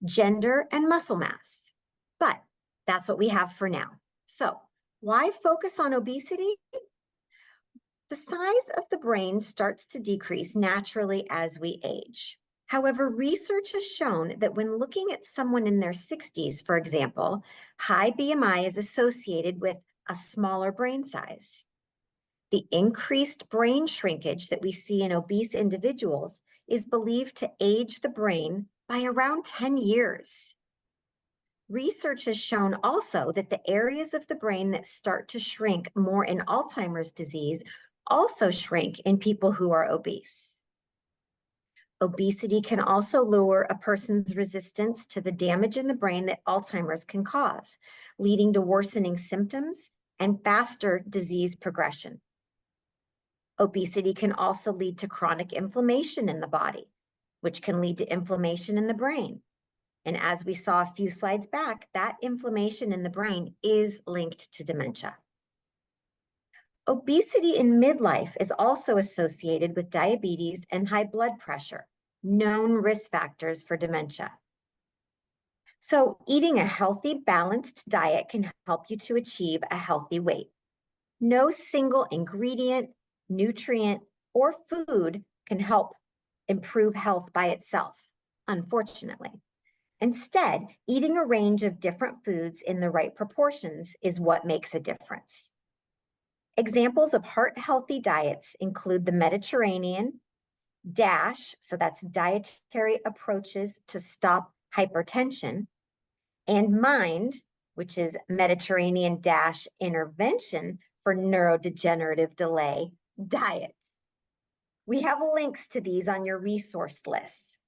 gender, and muscle mass. But that's what we have for now. So, why focus on obesity? The size of the brain starts to decrease naturally as we age. However, research has shown that when looking at someone in their 60s, for example, high BMI is associated with a smaller brain size. The increased brain shrinkage that we see in obese individuals is believed to age the brain by around 10 years. Research has shown also that the areas of the brain that start to shrink more in Alzheimer's disease also shrink in people who are obese. Obesity can also lower a person's resistance to the damage in the brain that Alzheimer's can cause, leading to worsening symptoms and faster disease progression. Obesity can also lead to chronic inflammation in the body, which can lead to inflammation in the brain. And as we saw a few slides back, that inflammation in the brain is linked to dementia. Obesity in midlife is also associated with diabetes and high blood pressure, known risk factors for dementia. So eating a healthy, balanced diet can help you to achieve a healthy weight. No single ingredient, nutrient, or food can help improve health by itself, unfortunately. Instead, eating a range of different foods in the right proportions is what makes a difference. Examples of heart-healthy diets include the Mediterranean, DASH, so that's dietary approaches to stop hypertension, and MIND, which is Mediterranean DASH intervention for neurodegenerative delay diets. We have links to these on your resource list.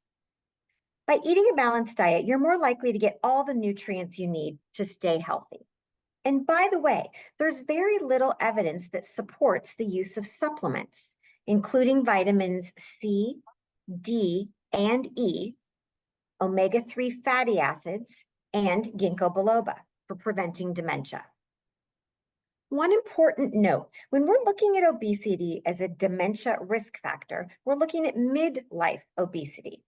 By eating a balanced diet, you're more likely to get all the nutrients you need to stay healthy. And by the way, there's very little evidence that supports the use of supplements, including vitamins C, D, and E, omega-3 fatty acids, and ginkgo biloba for preventing dementia. One important note, when we're looking at obesity as a dementia risk factor, we're looking at midlife obesity.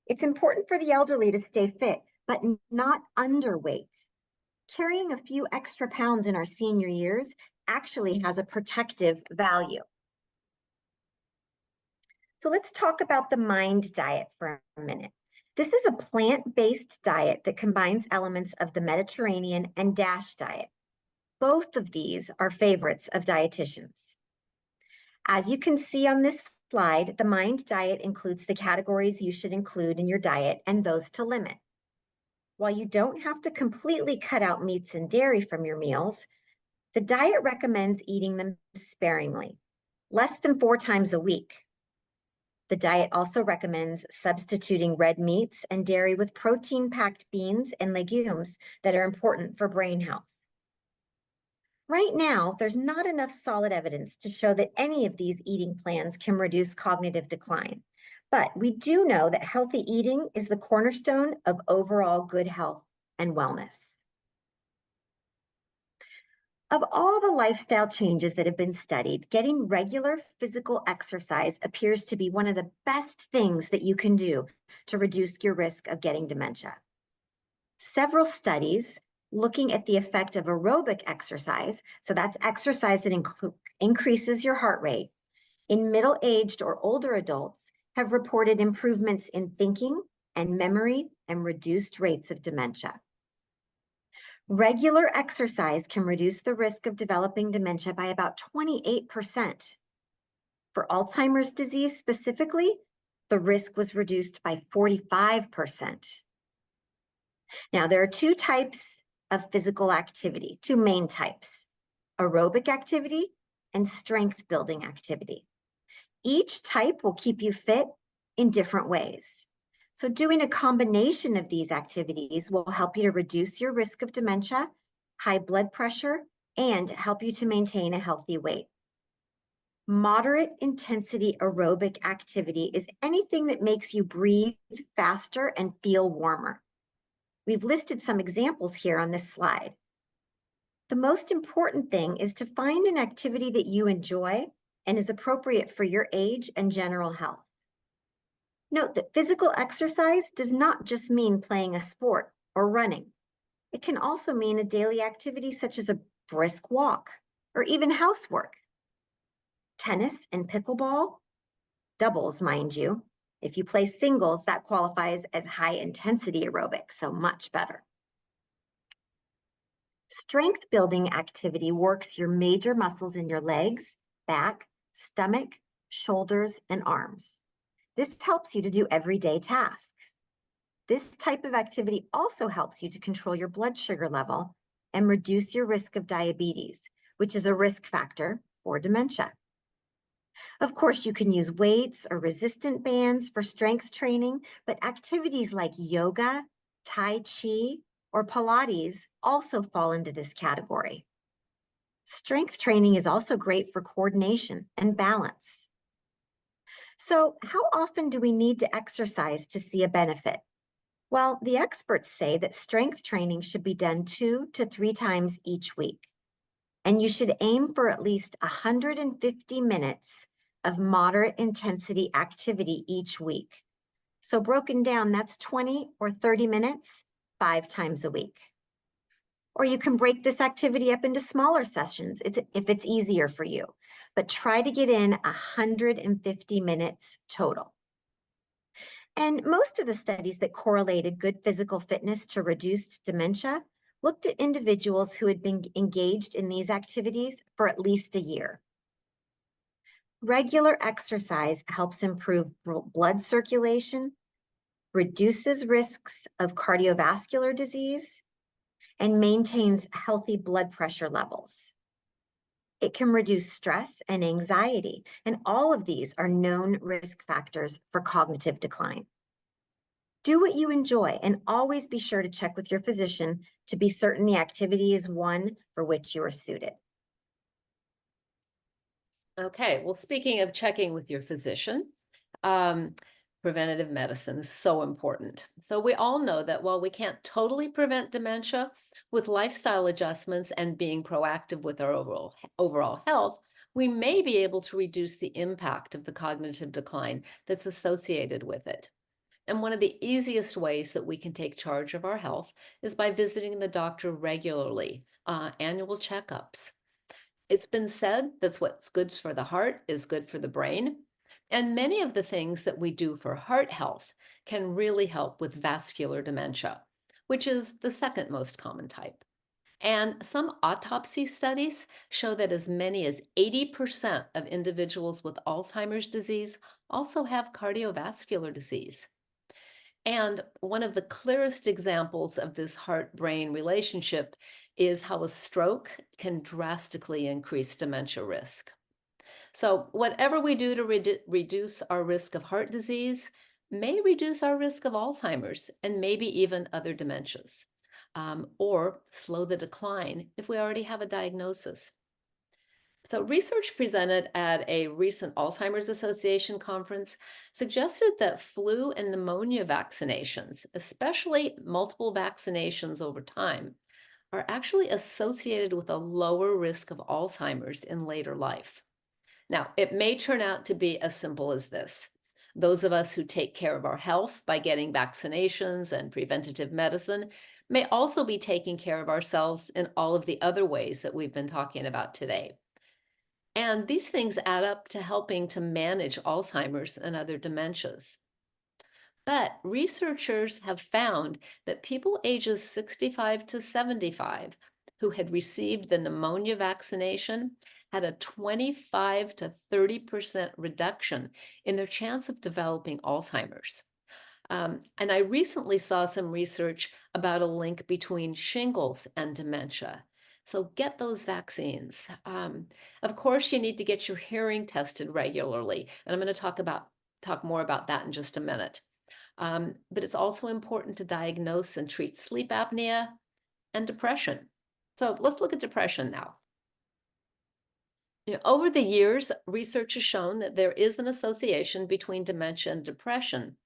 It's important for the elderly to stay fit, but not underweight. Carrying a few extra pounds in our senior years actually has a protective value. So let's talk about the MIND diet for a minute. This is a plant-based diet that combines elements of the Mediterranean and DASH diet. Both of these are favorites of dietitians. As you can see on this slide, the MIND diet includes the categories you should include in your diet and those to limit. While you don't have to completely cut out meats and dairy from your meals, the diet recommends eating them sparingly, less than 4 times a week. The diet also recommends substituting red meats and dairy with protein-packed beans and legumes that are important for brain health. Right now, there's not enough solid evidence to show that any of these eating plans can reduce cognitive decline. But we do know that healthy eating is the cornerstone of overall good health and wellness. Of all the lifestyle changes that have been studied, getting regular physical exercise appears to be one of the best things that you can do to reduce your risk of getting dementia. Several studies looking at the effect of aerobic exercise, so that's exercise that increases your heart rate, in middle-aged or older adults have reported improvements in thinking and memory and reduced rates of dementia. Regular exercise can reduce the risk of developing dementia by about 28%. For Alzheimer's disease specifically, the risk was reduced by 45%. Now, there are 2 types of physical activity, 2 main types, aerobic activity and strength building activity. Each type will keep you fit in different ways. So doing a combination of these activities will help you to reduce your risk of dementia, high blood pressure, and help you to maintain a healthy weight. Moderate intensity aerobic activity is anything that makes you breathe faster and feel warmer. We've listed some examples here on this slide. The most important thing is to find an activity that you enjoy and is appropriate for your age and general health. Note that physical exercise does not just mean playing a sport or running. It can also mean a daily activity such as a brisk walk or even housework. Tennis and pickleball, doubles, mind you. If you play singles, that qualifies as high intensity aerobic, so much better. Strength building activity works your major muscles in your legs, back, stomach, shoulders, and arms. This helps you to do everyday tasks. This type of activity also helps you to control your blood sugar level and reduce your risk of diabetes, which is a risk factor for dementia. Of course, you can use weights or resistant bands for strength training, but activities like yoga, Tai Chi, or Pilates also fall into this category. Strength training is also great for coordination and balance. So, how often do we need to exercise to see a benefit? Well, the experts say that strength training should be done 2 to 3 times each week. And you should aim for at least 150 minutes of moderate intensity activity each week. So, broken down, that's 20 or 30 minutes, 5 times a week. Or you can break this activity up into smaller sessions if it's easier for you, but try to get in 150 minutes total. And most of the studies that correlated good physical fitness to reduced dementia looked at individuals who had been engaged in these activities for at least a year. Regular exercise helps improve blood circulation, reduces risks of cardiovascular disease, and maintains healthy blood pressure levels. It can reduce stress and anxiety, and all of these are known risk factors for cognitive decline. Do what you enjoy and always be sure to check with your physician to be certain the activity is one for which you are suited. Okay, well, speaking of checking with your physician, um, preventative medicine is so important. So, we all know that while we can't totally prevent dementia, with lifestyle adjustments and being proactive with our overall health, we may be able to reduce the impact of the cognitive decline that's associated with it. And one of the easiest ways that we can take charge of our health is by visiting the doctor regularly, annual checkups. It's been said that's what's good for the heart is good for the brain. And many of the things that we do for heart health can really help with vascular dementia, which is the second most common type. And some autopsy studies show that as many as 80% of individuals with Alzheimer's disease also have cardiovascular disease. And one of the clearest examples of this heart brain relationship is how a stroke can drastically increase dementia risk. So, whatever we do to reduce our risk of heart disease may reduce our risk of Alzheimer's and maybe even other dementias, or slow the decline if we already have a diagnosis. So, research presented at a recent Alzheimer's Association conference suggested that flu and pneumonia vaccinations, especially multiple vaccinations over time, are actually associated with a lower risk of Alzheimer's in later life. Now, it may turn out to be as simple as this. Those of us who take care of our health by getting vaccinations and preventative medicine may also be taking care of ourselves in all of the other ways that we've been talking about today. And these things add up to helping to manage Alzheimer's and other dementias. But researchers have found that people ages 65 to 75 who had received the pneumonia vaccination had a 25 to 30% reduction in their chance of developing Alzheimer's. And I recently saw some research about a link between shingles and dementia. So get those vaccines. Of course, you need to get your hearing tested regularly, and I'm going to talk more about that in just a minute. But it's also important to diagnose and treat sleep apnea and depression. So let's look at depression now. Over the years, research has shown that there is an association between dementia and depression,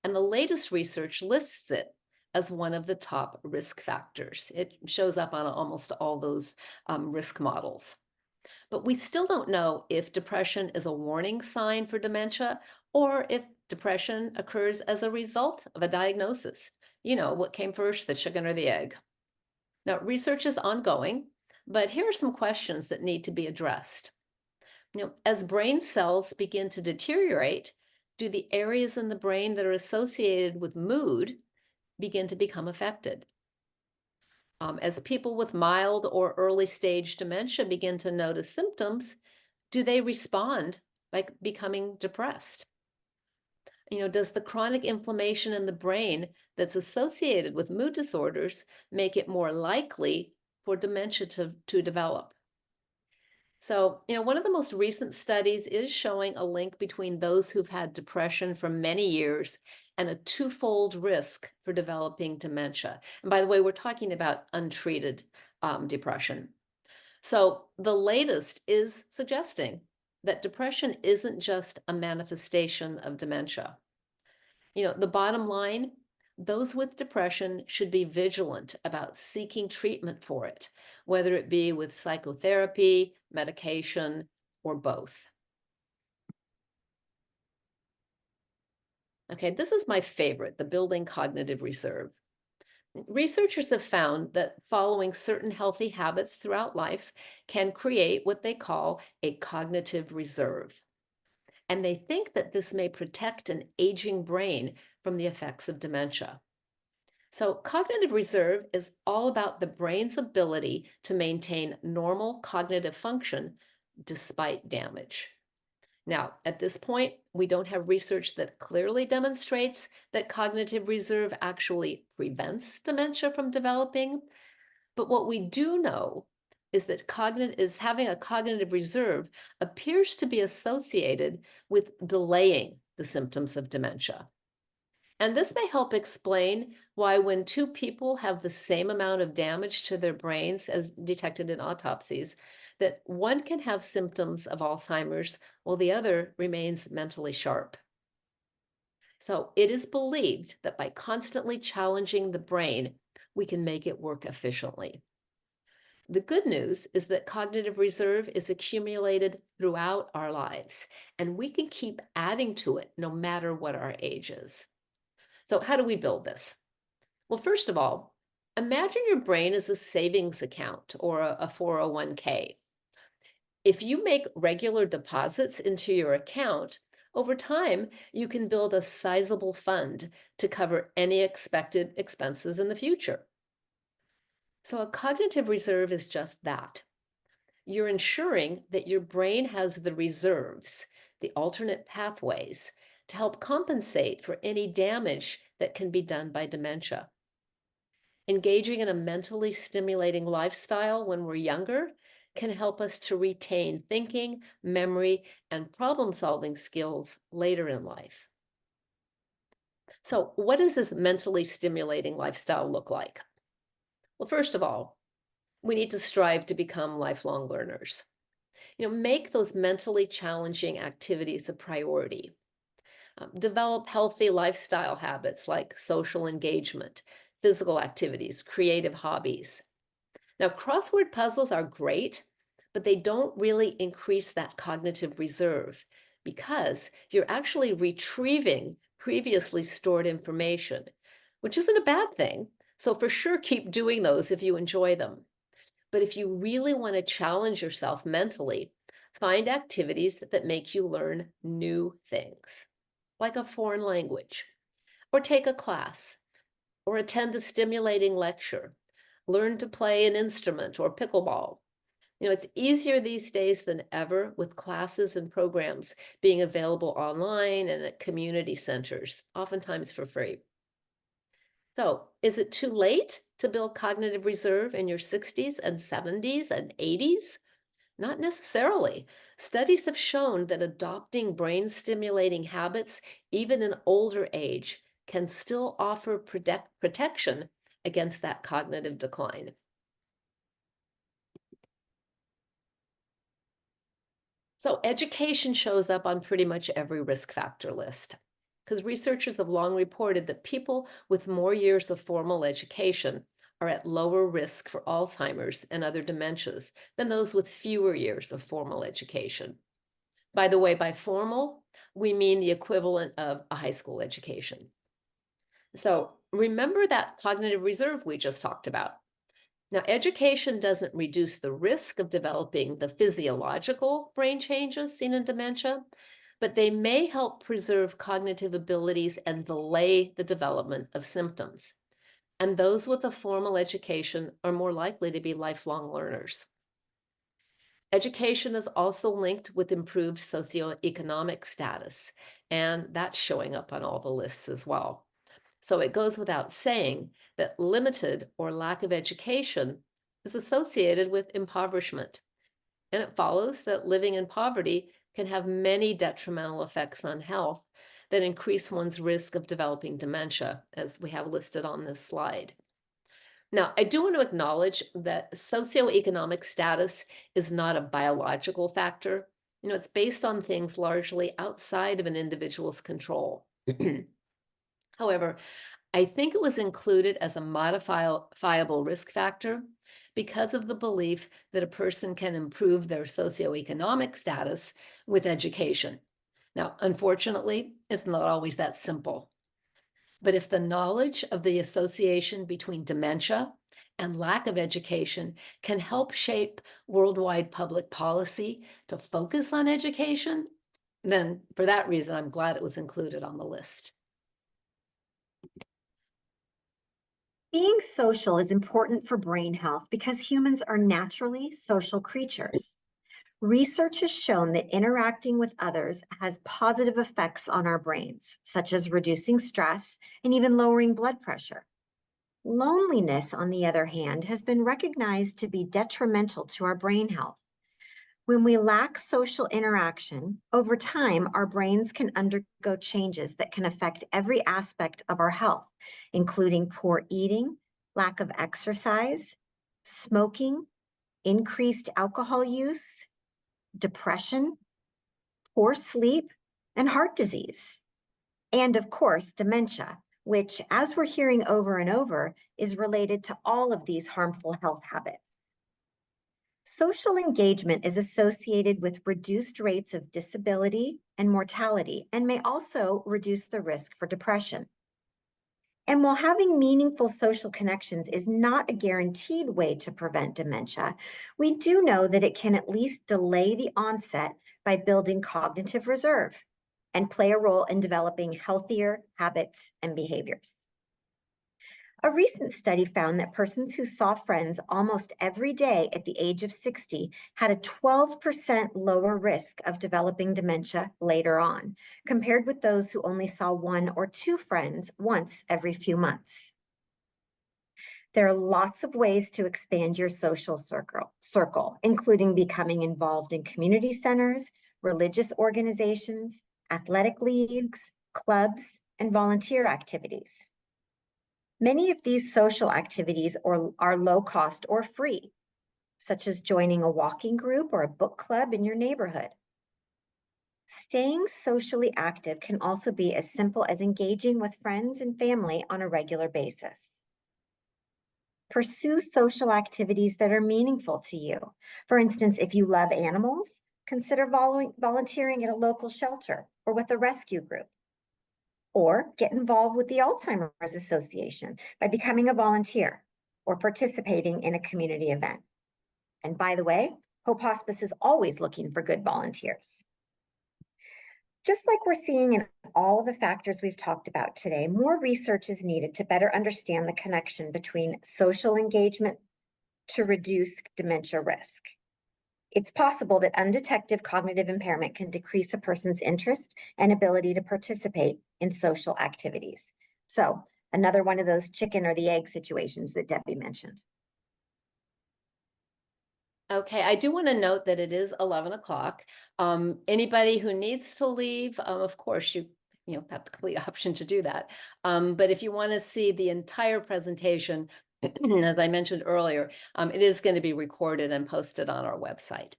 and the latest research lists it as one of the top risk factors. It shows up on almost all those risk models. But we still don't know if depression is a warning sign for dementia or if depression occurs as a result of a diagnosis. What came first, the chicken or the egg? Now, research is ongoing, but here are some questions that need to be addressed. As brain cells begin to deteriorate, do the areas in the brain that are associated with mood begin to become affected? As people with mild or early stage dementia begin to notice symptoms, do they respond by becoming depressed? Does the chronic inflammation in the brain that's associated with mood disorders make it more likely for dementia to develop? So, one of the most recent studies is showing a link between those who've had depression for many years and a twofold risk for developing dementia. And by the way, we're talking about untreated depression. So, the latest is suggesting that depression isn't just a manifestation of dementia. The bottom line, those with depression should be vigilant about seeking treatment for it, whether it be with psychotherapy, medication, or both. Okay, this is my favorite, the building cognitive reserve. Researchers have found that following certain healthy habits throughout life can create what they call a cognitive reserve. And they think that this may protect an aging brain from the effects of dementia. So, cognitive reserve is all about the brain's ability to maintain normal cognitive function despite damage. Now, at this point, we don't have research that clearly demonstrates that cognitive reserve actually prevents dementia from developing. But what we do know is that having a cognitive reserve appears to be associated with delaying the symptoms of dementia. And this may help explain why, when two people have the same amount of damage to their brains as detected in autopsies, that one can have symptoms of Alzheimer's while the other remains mentally sharp. So it is believed that by constantly challenging the brain, we can make it work efficiently. The good news is that cognitive reserve is accumulated throughout our lives, and we can keep adding to it no matter what our age is. So, how do we build this? Well, first of all, imagine your brain as a savings account or a 401k. If you make regular deposits into your account, over time, you can build a sizable fund to cover any expected expenses in the future. So, a cognitive reserve is just that. You're ensuring that your brain has the reserves, the alternate pathways, to help compensate for any damage that can be done by dementia. Engaging in a mentally stimulating lifestyle when we're younger can help us to retain thinking, memory, and problem solving skills later in life. So, what does this mentally stimulating lifestyle look like? Well, first of all, we need to strive to become lifelong learners. Make those mentally challenging activities a priority. Develop healthy lifestyle habits like social engagement, physical activities, creative hobbies. Now, crossword puzzles are great, but they don't really increase that cognitive reserve because you're actually retrieving previously stored information, which isn't a bad thing. So, for sure, keep doing those if you enjoy them. But if you really want to challenge yourself mentally, find activities that make you learn new things, like a foreign language, or take a class, or attend a stimulating lecture, learn to play an instrument or pickleball. It's easier these days than ever with classes and programs being available online and at community centers, oftentimes for free. So, is it too late to build cognitive reserve in your 60s and 70s and 80s? Not necessarily. Studies have shown that adopting brain stimulating habits, even in older age, can still offer protection against that cognitive decline. So, education shows up on pretty much every risk factor list because researchers have long reported that people with more years of formal education are at lower risk for Alzheimer's and other dementias than those with fewer years of formal education. By the way, by formal, we mean the equivalent of a high school education. So, remember that cognitive reserve we just talked about. Now, education doesn't reduce the risk of developing the physiological brain changes seen in dementia, but they may help preserve cognitive abilities and delay the development of symptoms. And those with a formal education are more likely to be lifelong learners. Education is also linked with improved socioeconomic status, and that's showing up on all the lists as well. So it goes without saying that limited or lack of education is associated with impoverishment. And it follows that living in poverty can have many detrimental effects on health that increase one's risk of developing dementia, as we have listed on this slide. Now, I do want to acknowledge that socioeconomic status is not a biological factor. It's based on things largely outside of an individual's control. However, I think it was included as a modifiable risk factor because of the belief that a person can improve their socioeconomic status with education. Now, unfortunately, it's not always that simple. But if the knowledge of the association between dementia and lack of education can help shape worldwide public policy to focus on education, then for that reason, I'm glad it was included on the list. Being social is important for brain health because humans are naturally social creatures. Research has shown that interacting with others has positive effects on our brains, such as reducing stress and even lowering blood pressure. Loneliness, on the other hand, has been recognized to be detrimental to our brain health. When we lack social interaction, over time, our brains can undergo changes that can affect every aspect of our health, including poor eating, lack of exercise, smoking, increased alcohol use, depression, poor sleep, and heart disease. And of course, dementia, which, as we're hearing over and over, is related to all of these harmful health habits. Social engagement is associated with reduced rates of disability and mortality and may also reduce the risk for depression. And while having meaningful social connections is not a guaranteed way to prevent dementia, we do know that it can at least delay the onset by building cognitive reserve and play a role in developing healthier habits and behaviors. A recent study found that persons who saw friends almost every day at the age of 60 had a 12% lower risk of developing dementia later on, compared with those who only saw one or two friends once every few months. There are lots of ways to expand your social circle, including becoming involved in community centers, religious organizations, athletic leagues, clubs, and volunteer activities. Many of these social activities are low cost or free, such as joining a walking group or a book club in your neighborhood. Staying socially active can also be as simple as engaging with friends and family on a regular basis. Pursue social activities that are meaningful to you. For instance, if you love animals, consider volunteering at a local shelter or with a rescue group. Or get involved with the Alzheimer's Association by becoming a volunteer or participating in a community event. And by the way, Hope Hospice is always looking for good volunteers. Just like we're seeing in all of the factors we've talked about today, more research is needed to better understand the connection between social engagement to reduce dementia risk. It's possible that undetected cognitive impairment can decrease a person's interest and ability to participate in social activities. So, another one of those chicken or the egg situations that Debbie mentioned. Okay, I do want to note that it is 11 o'clock. Anybody who needs to leave, of course, you have the complete option to do that. But if you want to see the entire presentation, as I mentioned earlier, it is going to be recorded and posted on our website.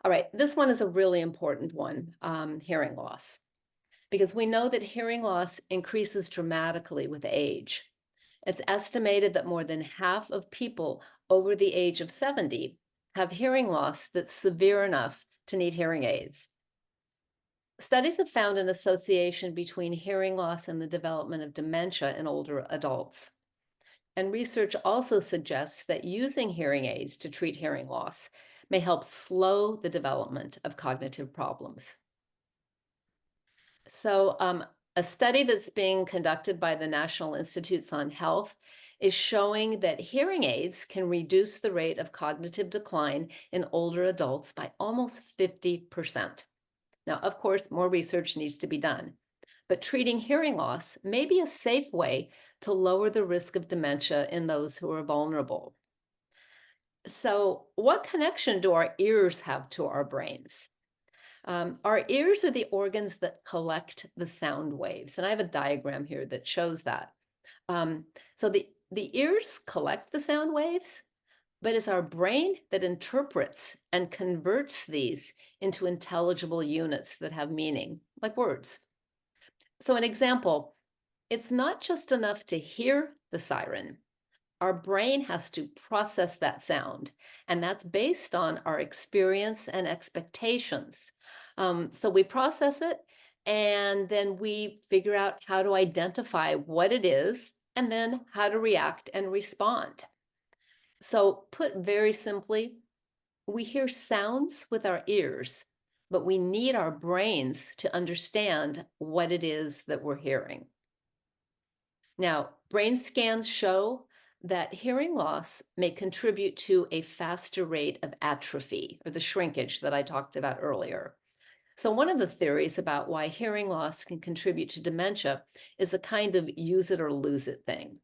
All right, this one is a really important one, hearing loss, because we know that hearing loss increases dramatically with age. It's estimated that more than half of people over the age of 70 have hearing loss that's severe enough to need hearing aids. Studies have found an association between hearing loss and the development of dementia in older adults. And research also suggests that using hearing aids to treat hearing loss may help slow the development of cognitive problems. So, a study that's being conducted by the National Institutes on Health is showing that hearing aids can reduce the rate of cognitive decline in older adults by almost 50%. Now, of course, more research needs to be done, but treating hearing loss may be a safe way to lower the risk of dementia in those who are vulnerable. So, what connection do our ears have to our brains? Our ears are the organs that collect the sound waves, and I have a diagram here that shows that. Um, so the ears collect the sound waves, but it's our brain that interprets and converts these into intelligible units that have meaning, like words. So, an example, it's not just enough to hear the siren. Our brain has to process that sound, and that's based on our experience and expectations. So we process it, and then we figure out how to identify what it is, and then how to react and respond. So, put very simply, we hear sounds with our ears, but we need our brains to understand what it is that we're hearing. Now, brain scans show that hearing loss may contribute to a faster rate of atrophy or the shrinkage that I talked about earlier. So, one of the theories about why hearing loss can contribute to dementia is a kind of use it or lose it thing.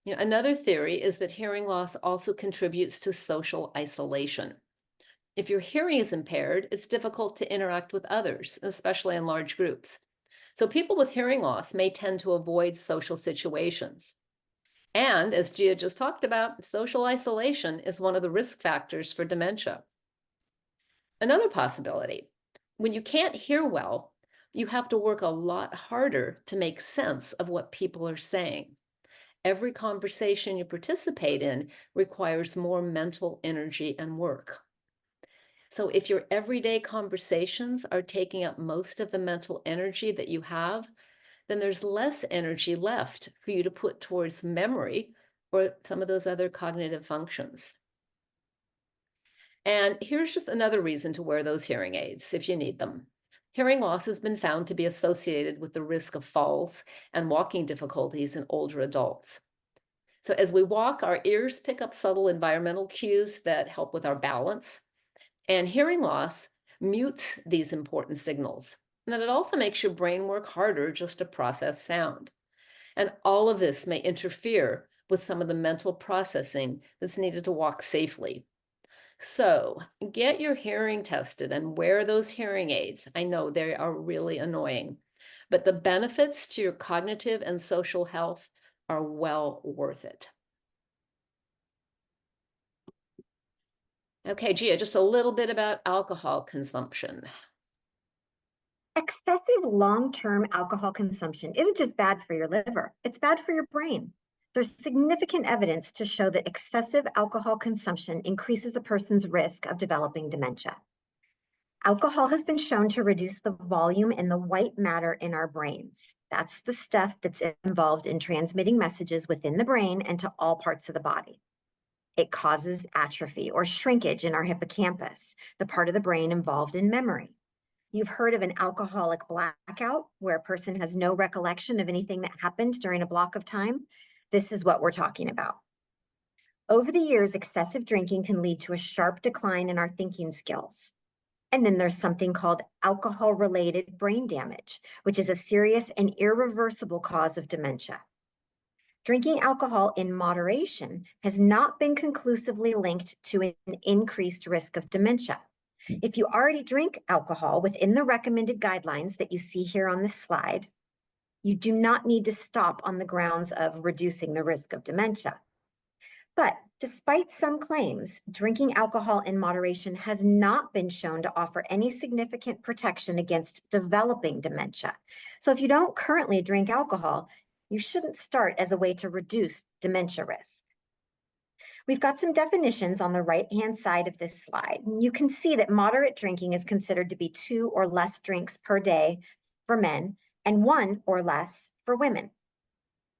Another theory is that hearing loss also contributes to social isolation. If your hearing is impaired, it's difficult to interact with others, especially in large groups. So, people with hearing loss may tend to avoid social situations. And as Gia just talked about, social isolation is one of the risk factors for dementia. Another possibility, when you can't hear well, you have to work a lot harder to make sense of what people are saying. Every conversation you participate in requires more mental energy and work. So, if your everyday conversations are taking up most of the mental energy that you have, then there's less energy left for you to put towards memory or some of those other cognitive functions. And here's just another reason to wear those hearing aids if you need them. Hearing loss has been found to be associated with the risk of falls and walking difficulties in older adults. So, as we walk, our ears pick up subtle environmental cues that help with our balance, and hearing loss mutes these important signals. And then it also makes your brain work harder just to process sound. And all of this may interfere with some of the mental processing that's needed to walk safely. So get your hearing tested and wear those hearing aids. I know they are really annoying, but the benefits to your cognitive and social health are well worth it. Okay, Gia, just a little bit about alcohol consumption. Excessive long-term alcohol consumption isn't just bad for your liver, it's bad for your brain. There's significant evidence to show that excessive alcohol consumption increases a person's risk of developing dementia. Alcohol has been shown to reduce the volume and the white matter in our brains. That's the stuff that's involved in transmitting messages within the brain and to all parts of the body. It causes atrophy or shrinkage in our hippocampus, the part of the brain involved in memory. You've heard of an alcoholic blackout, where a person has no recollection of anything that happened during a block of time. This is what we're talking about. Over the years, excessive drinking can lead to a sharp decline in our thinking skills. And then there's something called alcohol-related brain damage, which is a serious and irreversible cause of dementia. Drinking alcohol in moderation has not been conclusively linked to an increased risk of dementia. If you already drink alcohol within the recommended guidelines that you see here on this slide, you do not need to stop on the grounds of reducing the risk of dementia. But despite some claims, drinking alcohol in moderation has not been shown to offer any significant protection against developing dementia. So if you don't currently drink alcohol, you shouldn't start as a way to reduce dementia risk. We've got some definitions on the right-hand side of this slide. And you can see that moderate drinking is considered to be 2 or less drinks per day for men and 1 or less for women.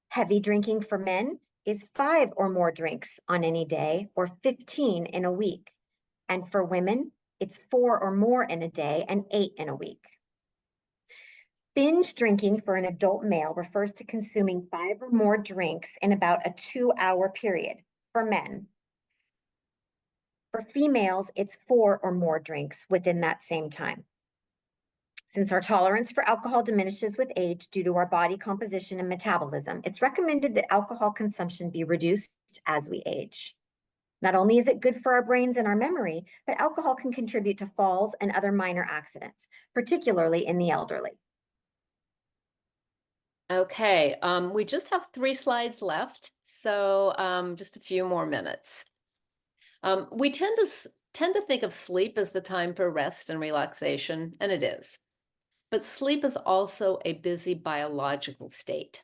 Heavy drinking for men is 5 or more drinks on any day or 15 in a week. And for women, it's 4 or more in a day and 8 in a week. Binge drinking for an adult male refers to consuming 5 or more drinks in about a 2-hour period for men. For females, it's 4 or more drinks within that same time. Since our tolerance for alcohol diminishes with age due to our body composition and metabolism, it's recommended that alcohol consumption be reduced as we age. Not only is it good for our brains and our memory, but alcohol can contribute to falls and other minor accidents, particularly in the elderly. Okay, we just have 3 slides left, so just a few more minutes. We tend to think of sleep as the time for rest and relaxation, and it is. But sleep is also a busy biological state.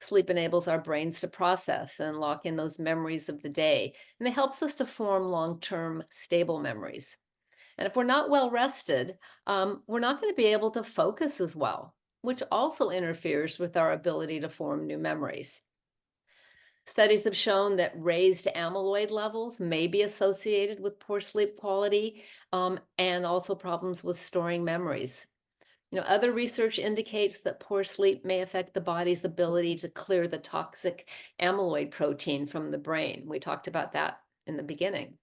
Sleep enables our brains to process and lock in those memories of the day, and it helps us to form long-term stable memories. And if we're not well rested, we're not going to be able to focus as well, which also interferes with our ability to form new memories. Studies have shown that raised amyloid levels may be associated with poor sleep quality, and also problems with storing memories. Other research indicates that poor sleep may affect the body's ability to clear the toxic amyloid protein from the brain. We talked about that in the beginning.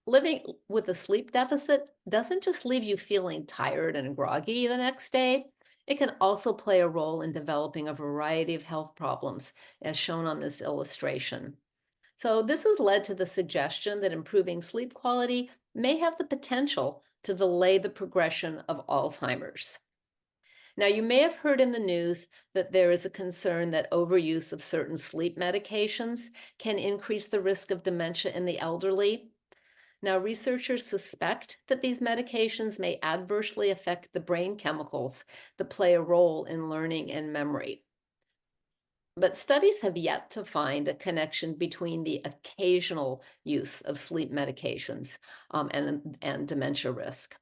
Living with a sleep deficit doesn't just leave you feeling tired and groggy the next day. It can also play a role in developing a variety of health problems, as shown on this illustration. So, this has led to the suggestion that improving sleep quality may have the potential to delay the progression of Alzheimer's. Now, you may have heard in the news that there is a concern that overuse of certain sleep medications can increase the risk of dementia in the elderly. Now, researchers suspect that these medications may adversely affect the brain chemicals that play a role in learning and memory. But studies have yet to find a connection between the occasional use of sleep medications and dementia risk.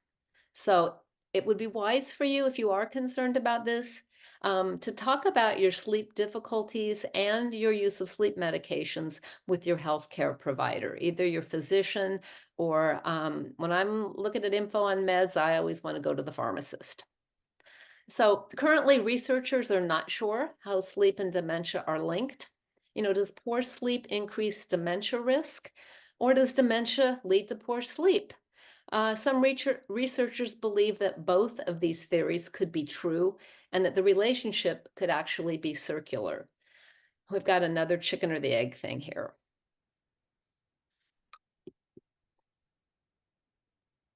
So it would be wise for you, if you are concerned about this, to talk about your sleep difficulties and your use of sleep medications with your healthcare provider, either your physician or when I'm looking at info on meds, I always want to go to the pharmacist. So currently, researchers are not sure how sleep and dementia are linked. Does poor sleep increase dementia risk, or does dementia lead to poor sleep? Some researchers believe that both of these theories could be true and that the relationship could actually be circular. We've got another chicken or the egg thing here.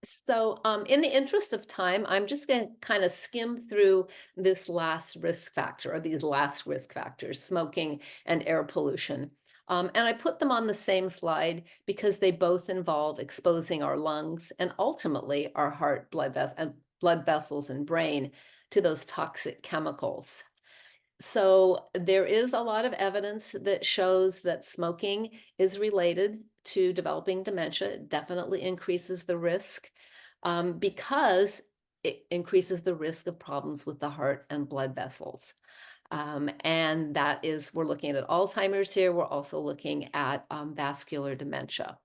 So, in the interest of time, I'm just going to kind of skim through this last risk factor or these last risk factors, smoking and air pollution. And I put them on the same slide because they both involve exposing our lungs and ultimately our heart, blood vessels, and brain to those toxic chemicals. So there is a lot of evidence that shows that smoking is related to developing dementia. It definitely increases the risk because it increases the risk of problems with the heart and blood vessels. And that is, we're looking at Alzheimer's here. We're also looking at vascular dementia.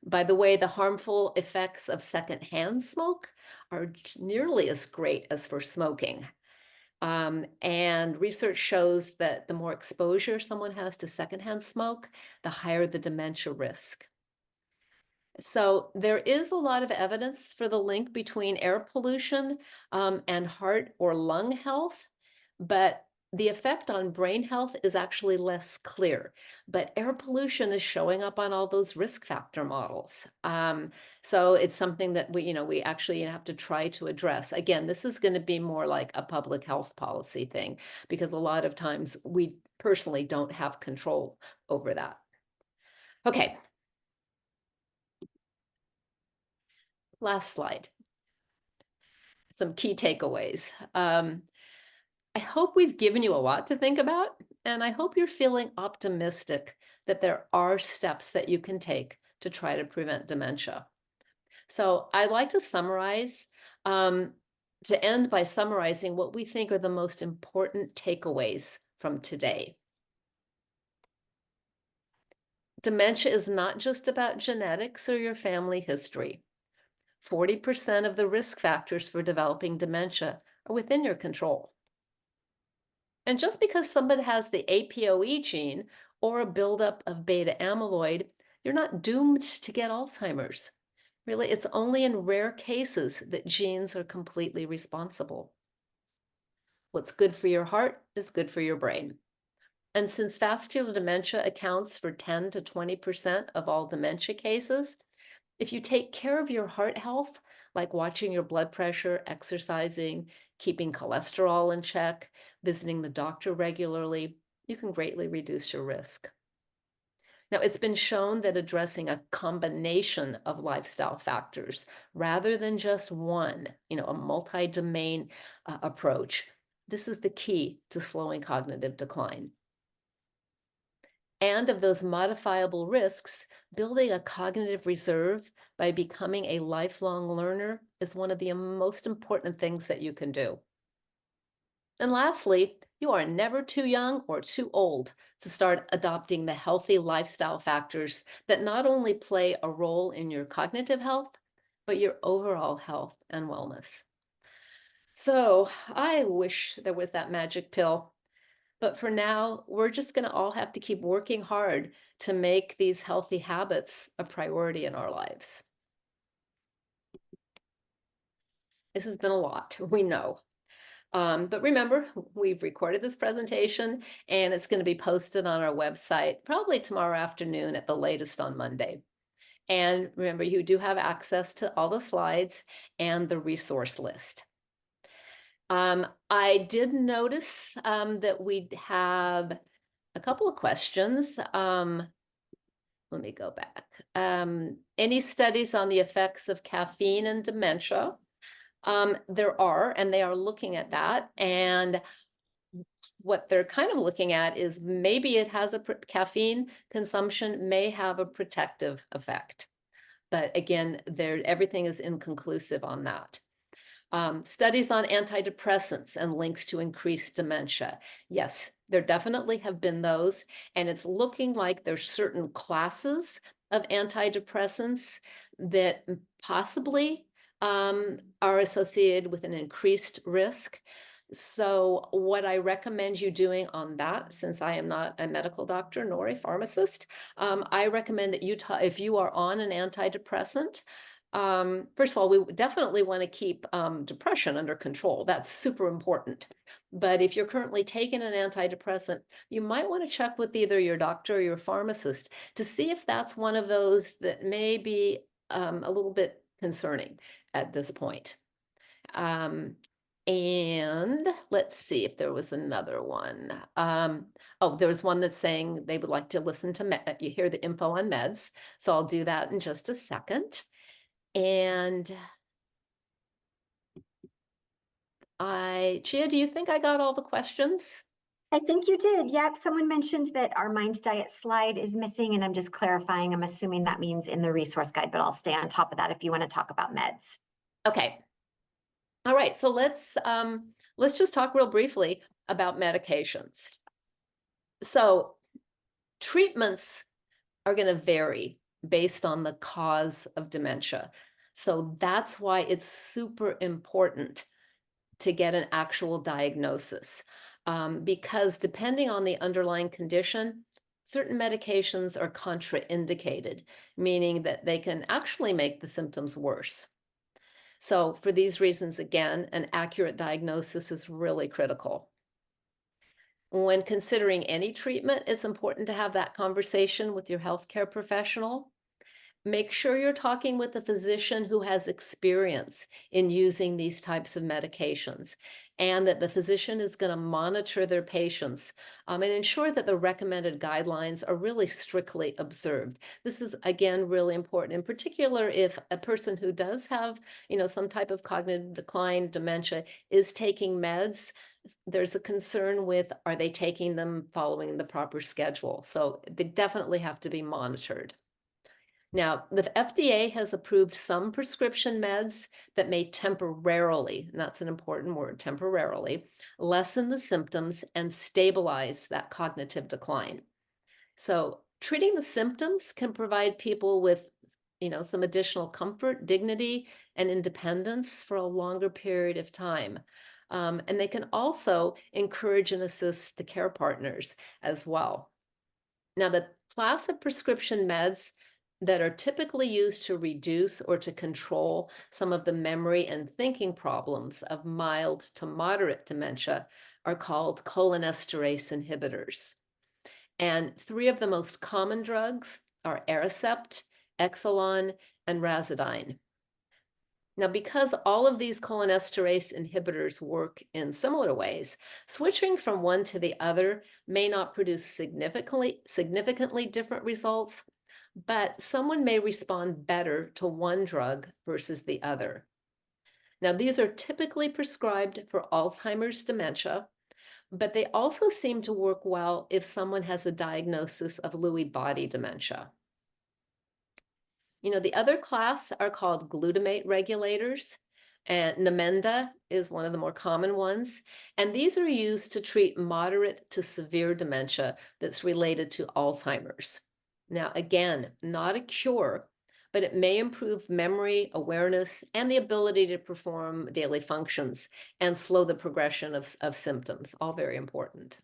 By the way, the harmful effects of secondhand smoke are nearly as great as for smoking. And research shows that the more exposure someone has to secondhand smoke, the higher the dementia risk. So there is a lot of evidence for the link between air pollution and heart or lung health, but the effect on brain health is actually less clear. But air pollution is showing up on all those risk factor models. So it's something that we actually have to try to address. Again, this is going to be more like a public health policy thing because a lot of times we personally don't have control over that. Okay, last slide. Some key takeaways. I hope we've given you a lot to think about, and I hope you're feeling optimistic that there are steps that you can take to try to prevent dementia. So I'd like to summarize, um, to end by summarizing what we think are the most important takeaways from today. Dementia is not just about genetics or your family history. 40% of the risk factors for developing dementia are within your control. And just because somebody has the APOE gene or a buildup of beta amyloid, you're not doomed to get Alzheimer's. Really, it's only in rare cases that genes are completely responsible. What's good for your heart is good for your brain. And since vascular dementia accounts for 10 to 20% of all dementia cases, if you take care of your heart health, like watching your blood pressure, exercising, keeping cholesterol in check, visiting the doctor regularly, you can greatly reduce your risk. Now, it's been shown that addressing a combination of lifestyle factors rather than just one, a multi-domain approach, this is the key to slowing cognitive decline. And of those modifiable risks, building a cognitive reserve by becoming a lifelong learner is one of the most important things that you can do. And lastly, you are never too young or too old to start adopting the healthy lifestyle factors that not only play a role in your cognitive health, but your overall health and wellness. So I wish there was that magic pill. But for now, we're just going to all have to keep working hard to make these healthy habits a priority in our lives. This has been a lot, we know. But remember, we've recorded this presentation and it's going to be posted on our website probably tomorrow afternoon at the latest on Monday. And remember, you do have access to all the slides and the resource list. I did notice that we have a couple of questions. Let me go back. Any studies on the effects of caffeine and dementia? There are, and they are looking at that. And what they're kind of looking at is maybe it has caffeine consumption may have a protective effect. But again, everything is inconclusive on that. Studies on antidepressants and links to increased dementia. Yes, there definitely have been those, and it's looking like there's certain classes of antidepressants that possibly are associated with an increased risk. So what I recommend you doing on that, since I am not a medical doctor nor a pharmacist, I recommend that if you are on an antidepressant, first of all, we definitely want to keep depression under control. That's super important. But if you're currently taking an antidepressant, you might want to check with either your doctor or your pharmacist to see if that's one of those that may be a little bit concerning at this point. And let's see if there was another one. Oh, there was one that's saying they would like to listen to you hear the info on meds. So I'll do that in just a second. And Chia, do you think I got all the questions? I think you did. Yep. Someone mentioned that our Mind Diet slide is missing, and I'm just clarifying. I'm assuming that means in the resource guide, but I'll stay on top of that if you want to talk about meds. Okay. All right. So let's just talk real briefly about medications. So treatments are going to vary based on the cause of dementia. So that's why it's super important to get an actual diagnosis, because depending on the underlying condition, certain medications are contraindicated, meaning that they can actually make the symptoms worse. So for these reasons, again, an accurate diagnosis is really critical. When considering any treatment, it's important to have that conversation with your healthcare professional. Make sure you're talking with a physician who has experience in using these types of medications, and that the physician is going to monitor their patients and ensure that the recommended guidelines are really strictly observed. This is, again, really important, in particular if a person who does have, some type of cognitive decline, dementia, is taking meds. There's a concern with, are they taking them following the proper schedule? So they definitely have to be monitored. Now, the FDA has approved some prescription meds that may temporarily, and that's an important word, temporarily, lessen the symptoms and stabilize that cognitive decline. So, treating the symptoms can provide people with, some additional comfort, dignity, and independence for a longer period of time. And they can also encourage and assist the care partners as well. Now, the class of prescription meds that are typically used to reduce or to control some of the memory and thinking problems of mild to moderate dementia are called cholinesterase inhibitors. And three of the most common drugs are Aricept, Exelon, and Razidine. Now, because all of these cholinesterase inhibitors work in similar ways, switching from one to the other may not produce significantly different results, but someone may respond better to one drug versus the other. Now, these are typically prescribed for Alzheimer's dementia, but they also seem to work well if someone has a diagnosis of Lewy body dementia. The other class are called glutamate regulators, and Namenda is one of the more common ones. And these are used to treat moderate to severe dementia that's related to Alzheimer's. Now, again, not a cure, but it may improve memory, awareness, and the ability to perform daily functions and slow the progression of symptoms, all very important.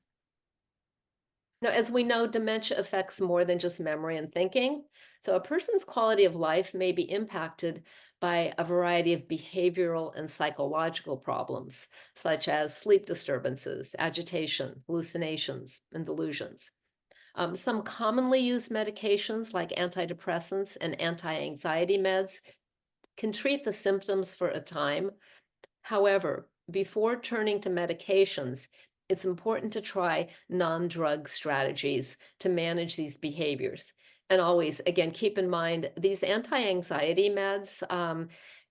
Now, as we know, dementia affects more than just memory and thinking. So, a person's quality of life may be impacted by a variety of behavioral and psychological problems, such as sleep disturbances, agitation, hallucinations, and delusions. Some commonly used medications, like antidepressants and anti anxiety meds, can treat the symptoms for a time. However, before turning to medications, it's important to try non-drug strategies to manage these behaviors. And always, again, keep in mind these anti-anxiety meds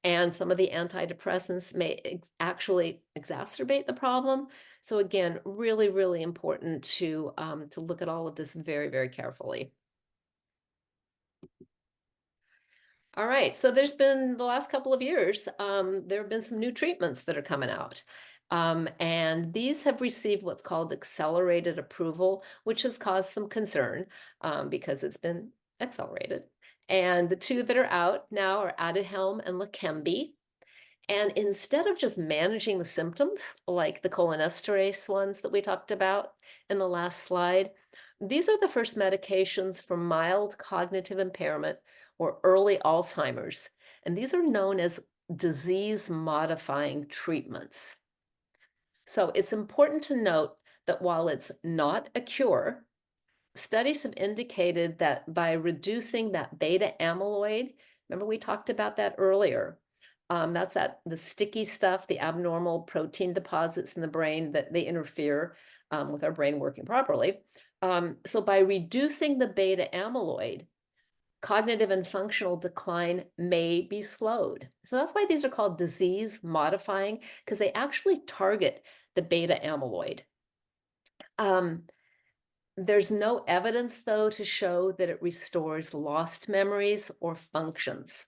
and some of the antidepressants may actually exacerbate the problem. So again, really, really important to look at all of this very, very carefully. All right, so there's been the last couple of years, there have been some new treatments that are coming out. And these have received what's called accelerated approval, which has caused some concern because it's been accelerated. And the two that are out now are Aduhelm and Leqembi. And instead of just managing the symptoms, like the cholinesterase ones that we talked about in the last slide, these are the first medications for mild cognitive impairment or early Alzheimer's. And these are known as disease modifying treatments. So it's important to note that while it's not a cure, studies have indicated that by reducing that beta amyloid, remember we talked about that earlier. That's the sticky stuff, the abnormal protein deposits in the brain that they interfere with our brain working properly. So by reducing the beta amyloid, cognitive and functional decline may be slowed. So that's why these are called disease modifying, because they actually target the beta amyloid. There's no evidence, though, to show that it restores lost memories or functions.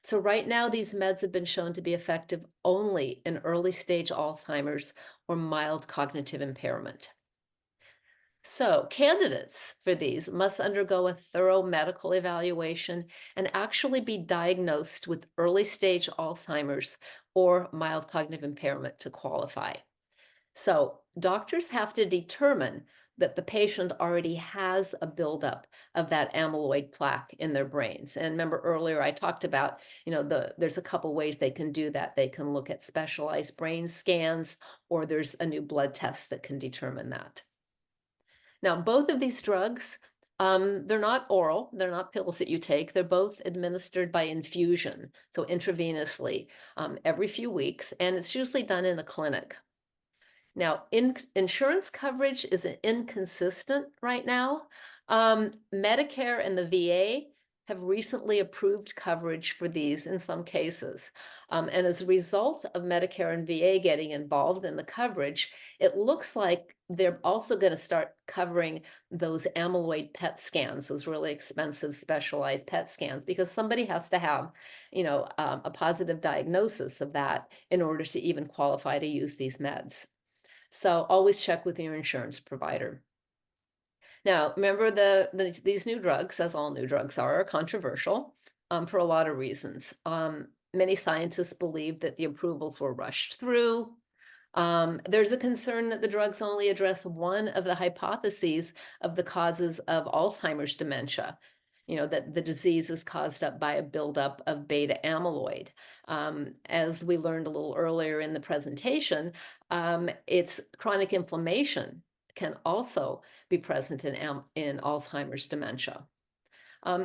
So right now, these meds have been shown to be effective only in early stage Alzheimer's or mild cognitive impairment. So candidates for these must undergo a thorough medical evaluation and actually be diagnosed with early stage Alzheimer's or mild cognitive impairment to qualify. So doctors have to determine that the patient already has a buildup of that amyloid plaque in their brains. And remember earlier I talked about, there's a couple ways they can do that. They can look at specialized brain scans, or there's a new blood test that can determine that. Now, both of these drugs They're not oral, they're not pills that you take. They're both administered by infusion, so intravenously, every few weeks, and it's usually done in a clinic. Now, insurance coverage is inconsistent right now. Medicare and the VA have recently approved coverage for these in some cases. And as a result of Medicare and VA getting involved in the coverage, it looks like they're also going to start covering those amyloid PET scans, those really expensive specialized PET scans, because somebody has to have, a positive diagnosis of that in order to even qualify to use these meds. So always check with your insurance provider. Now, remember these new drugs, as all new drugs are controversial for a lot of reasons. Many scientists believe that the approvals were rushed through. There's a concern that the drugs only address one of the hypotheses of the causes of Alzheimer's dementia. That the disease is caused up by a buildup of beta amyloid. As we learned a little earlier in the presentation, it's chronic inflammation can also be present in Alzheimer's dementia.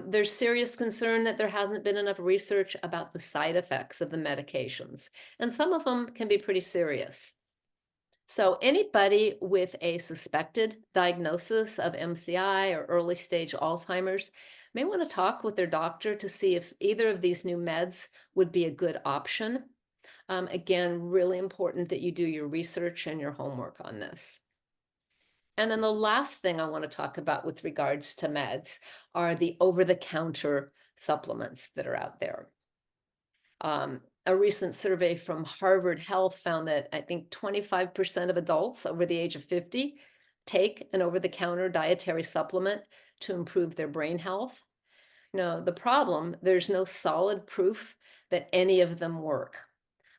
There's serious concern that there hasn't been enough research about the side effects of the medications, and some of them can be pretty serious. So anybody with a suspected diagnosis of MCI or early stage Alzheimer's may want to talk with their doctor to see if either of these new meds would be a good option. Again, really important that you do your research and your homework on this. And then the last thing I want to talk about with regards to meds are the over-the-counter supplements that are out there. A recent survey from Harvard Health found that I think 25% of adults over the age of 50 take an over-the-counter dietary supplement to improve their brain health. The problem, there's no solid proof that any of them work.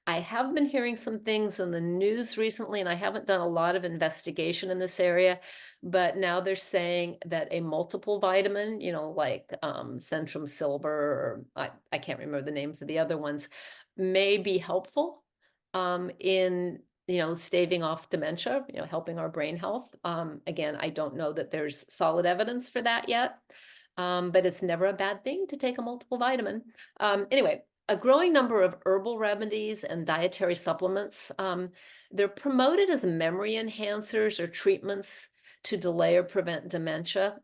I have been hearing some things in the news recently, and I haven't done a lot of investigation in this area, but now they're saying that a multiple vitamin, like Centrum Silver, or I can't remember the names of the other ones, may be helpful in staving off dementia, helping our brain health. Again, I don't know that there's solid evidence for that yet, but it's never a bad thing to take a multiple vitamin. Anyway, a growing number of herbal remedies and dietary supplements, they're promoted as memory enhancers or treatments to delay or prevent dementia.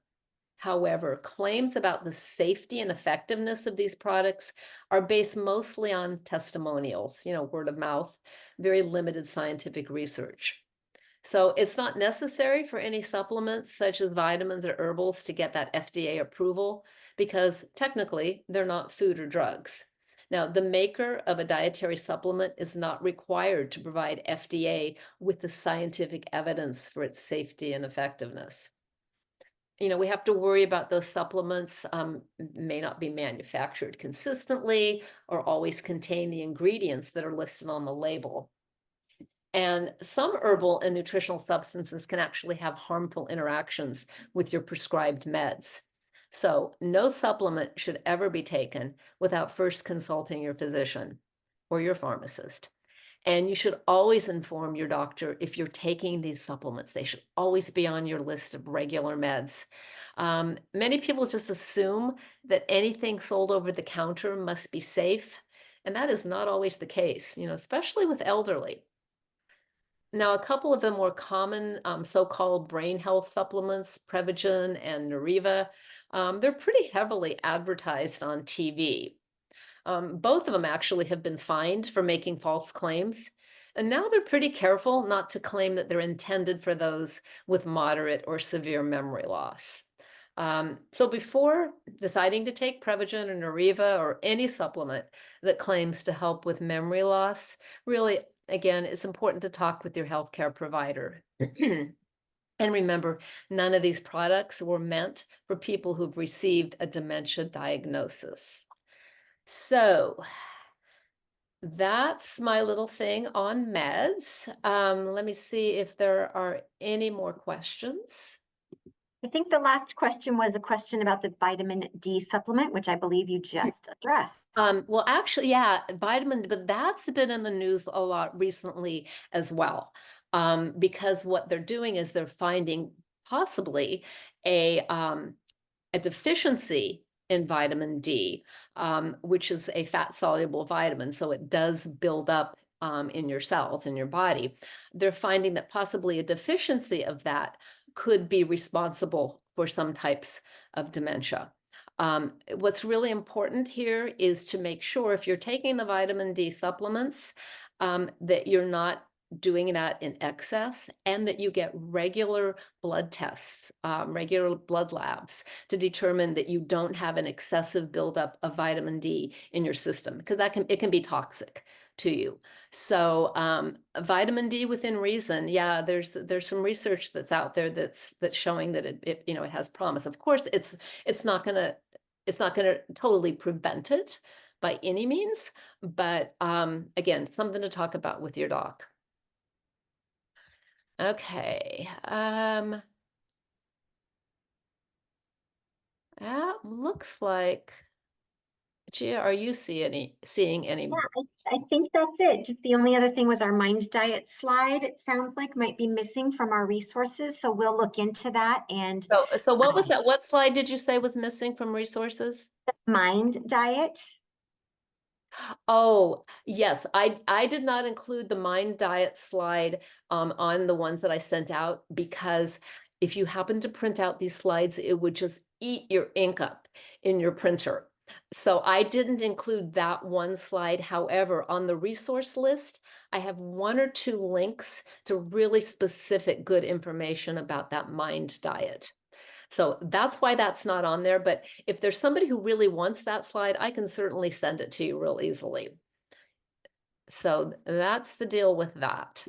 However, claims about the safety and effectiveness of these products are based mostly on testimonials, word of mouth, very limited scientific research. So it's not necessary for any supplements such as vitamins or herbals to get that FDA approval because technically they're not food or drugs. Now, the maker of a dietary supplement is not required to provide FDA with the scientific evidence for its safety and effectiveness. We have to worry about those supplements may not be manufactured consistently or always contain the ingredients that are listed on the label. And some herbal and nutritional substances can actually have harmful interactions with your prescribed meds. So no supplement should ever be taken without first consulting your physician or your pharmacist. And you should always inform your doctor if you're taking these supplements. They should always be on your list of regular meds. Many people just assume that anything sold over the counter must be safe, and that is not always the case, especially with elderly. Now, a couple of the more common so-called brain health supplements, Prevagen and Nariva, they're pretty heavily advertised on TV. Both of them actually have been fined for making false claims. And now they're pretty careful not to claim that they're intended for those with moderate or severe memory loss. So before deciding to take Prevagen or Nariva or any supplement that claims to help with memory loss, really, again, it's important to talk with your healthcare provider. And remember, none of these products were meant for people who've received a dementia diagnosis. So that's my little thing on meds. Let me see if there are any more questions. I think the last question was a question about the vitamin D supplement, which I believe you just addressed. Well, actually, yeah, vitamin, but that's been in the news a lot recently as well. Because what they're doing is they're finding possibly a a deficiency in vitamin D, which is a fat soluble vitamin, so it does build up in your cells in your body. They're finding that possibly a deficiency of that could be responsible for some types of dementia. What's really important here is to make sure if you're taking the vitamin D supplements, that you're not doing that in excess and that you get regular blood tests, regular blood labs to determine that you don't have an excessive buildup of vitamin D in your system because it can be toxic to you. So vitamin D within reason, yeah, there's some research that's out there that's showing that it has promise. Of course, it's not gonna totally prevent it by any means, but again, something to talk about with your doc. Okay. That looks like, Gia, are you seeing any? Yeah, I think that's it. Just the only other thing was our mind diet slide, it sounds like might be missing from our resources. So we'll look into that and So what was um, that? What slide did you say was missing from resources? mind diet. Oh, yes. I did not include the mind diet slide on the ones that I sent out because if you happen to print out these slides, it would just eat your ink up in your printer. So I didn't include that one slide. However, on the resource list, I have one or two links to really specific good information about that mind diet. So that's why that's not on there. But if there's somebody who really wants that slide, I can certainly send it to you real easily. So that's the deal with that.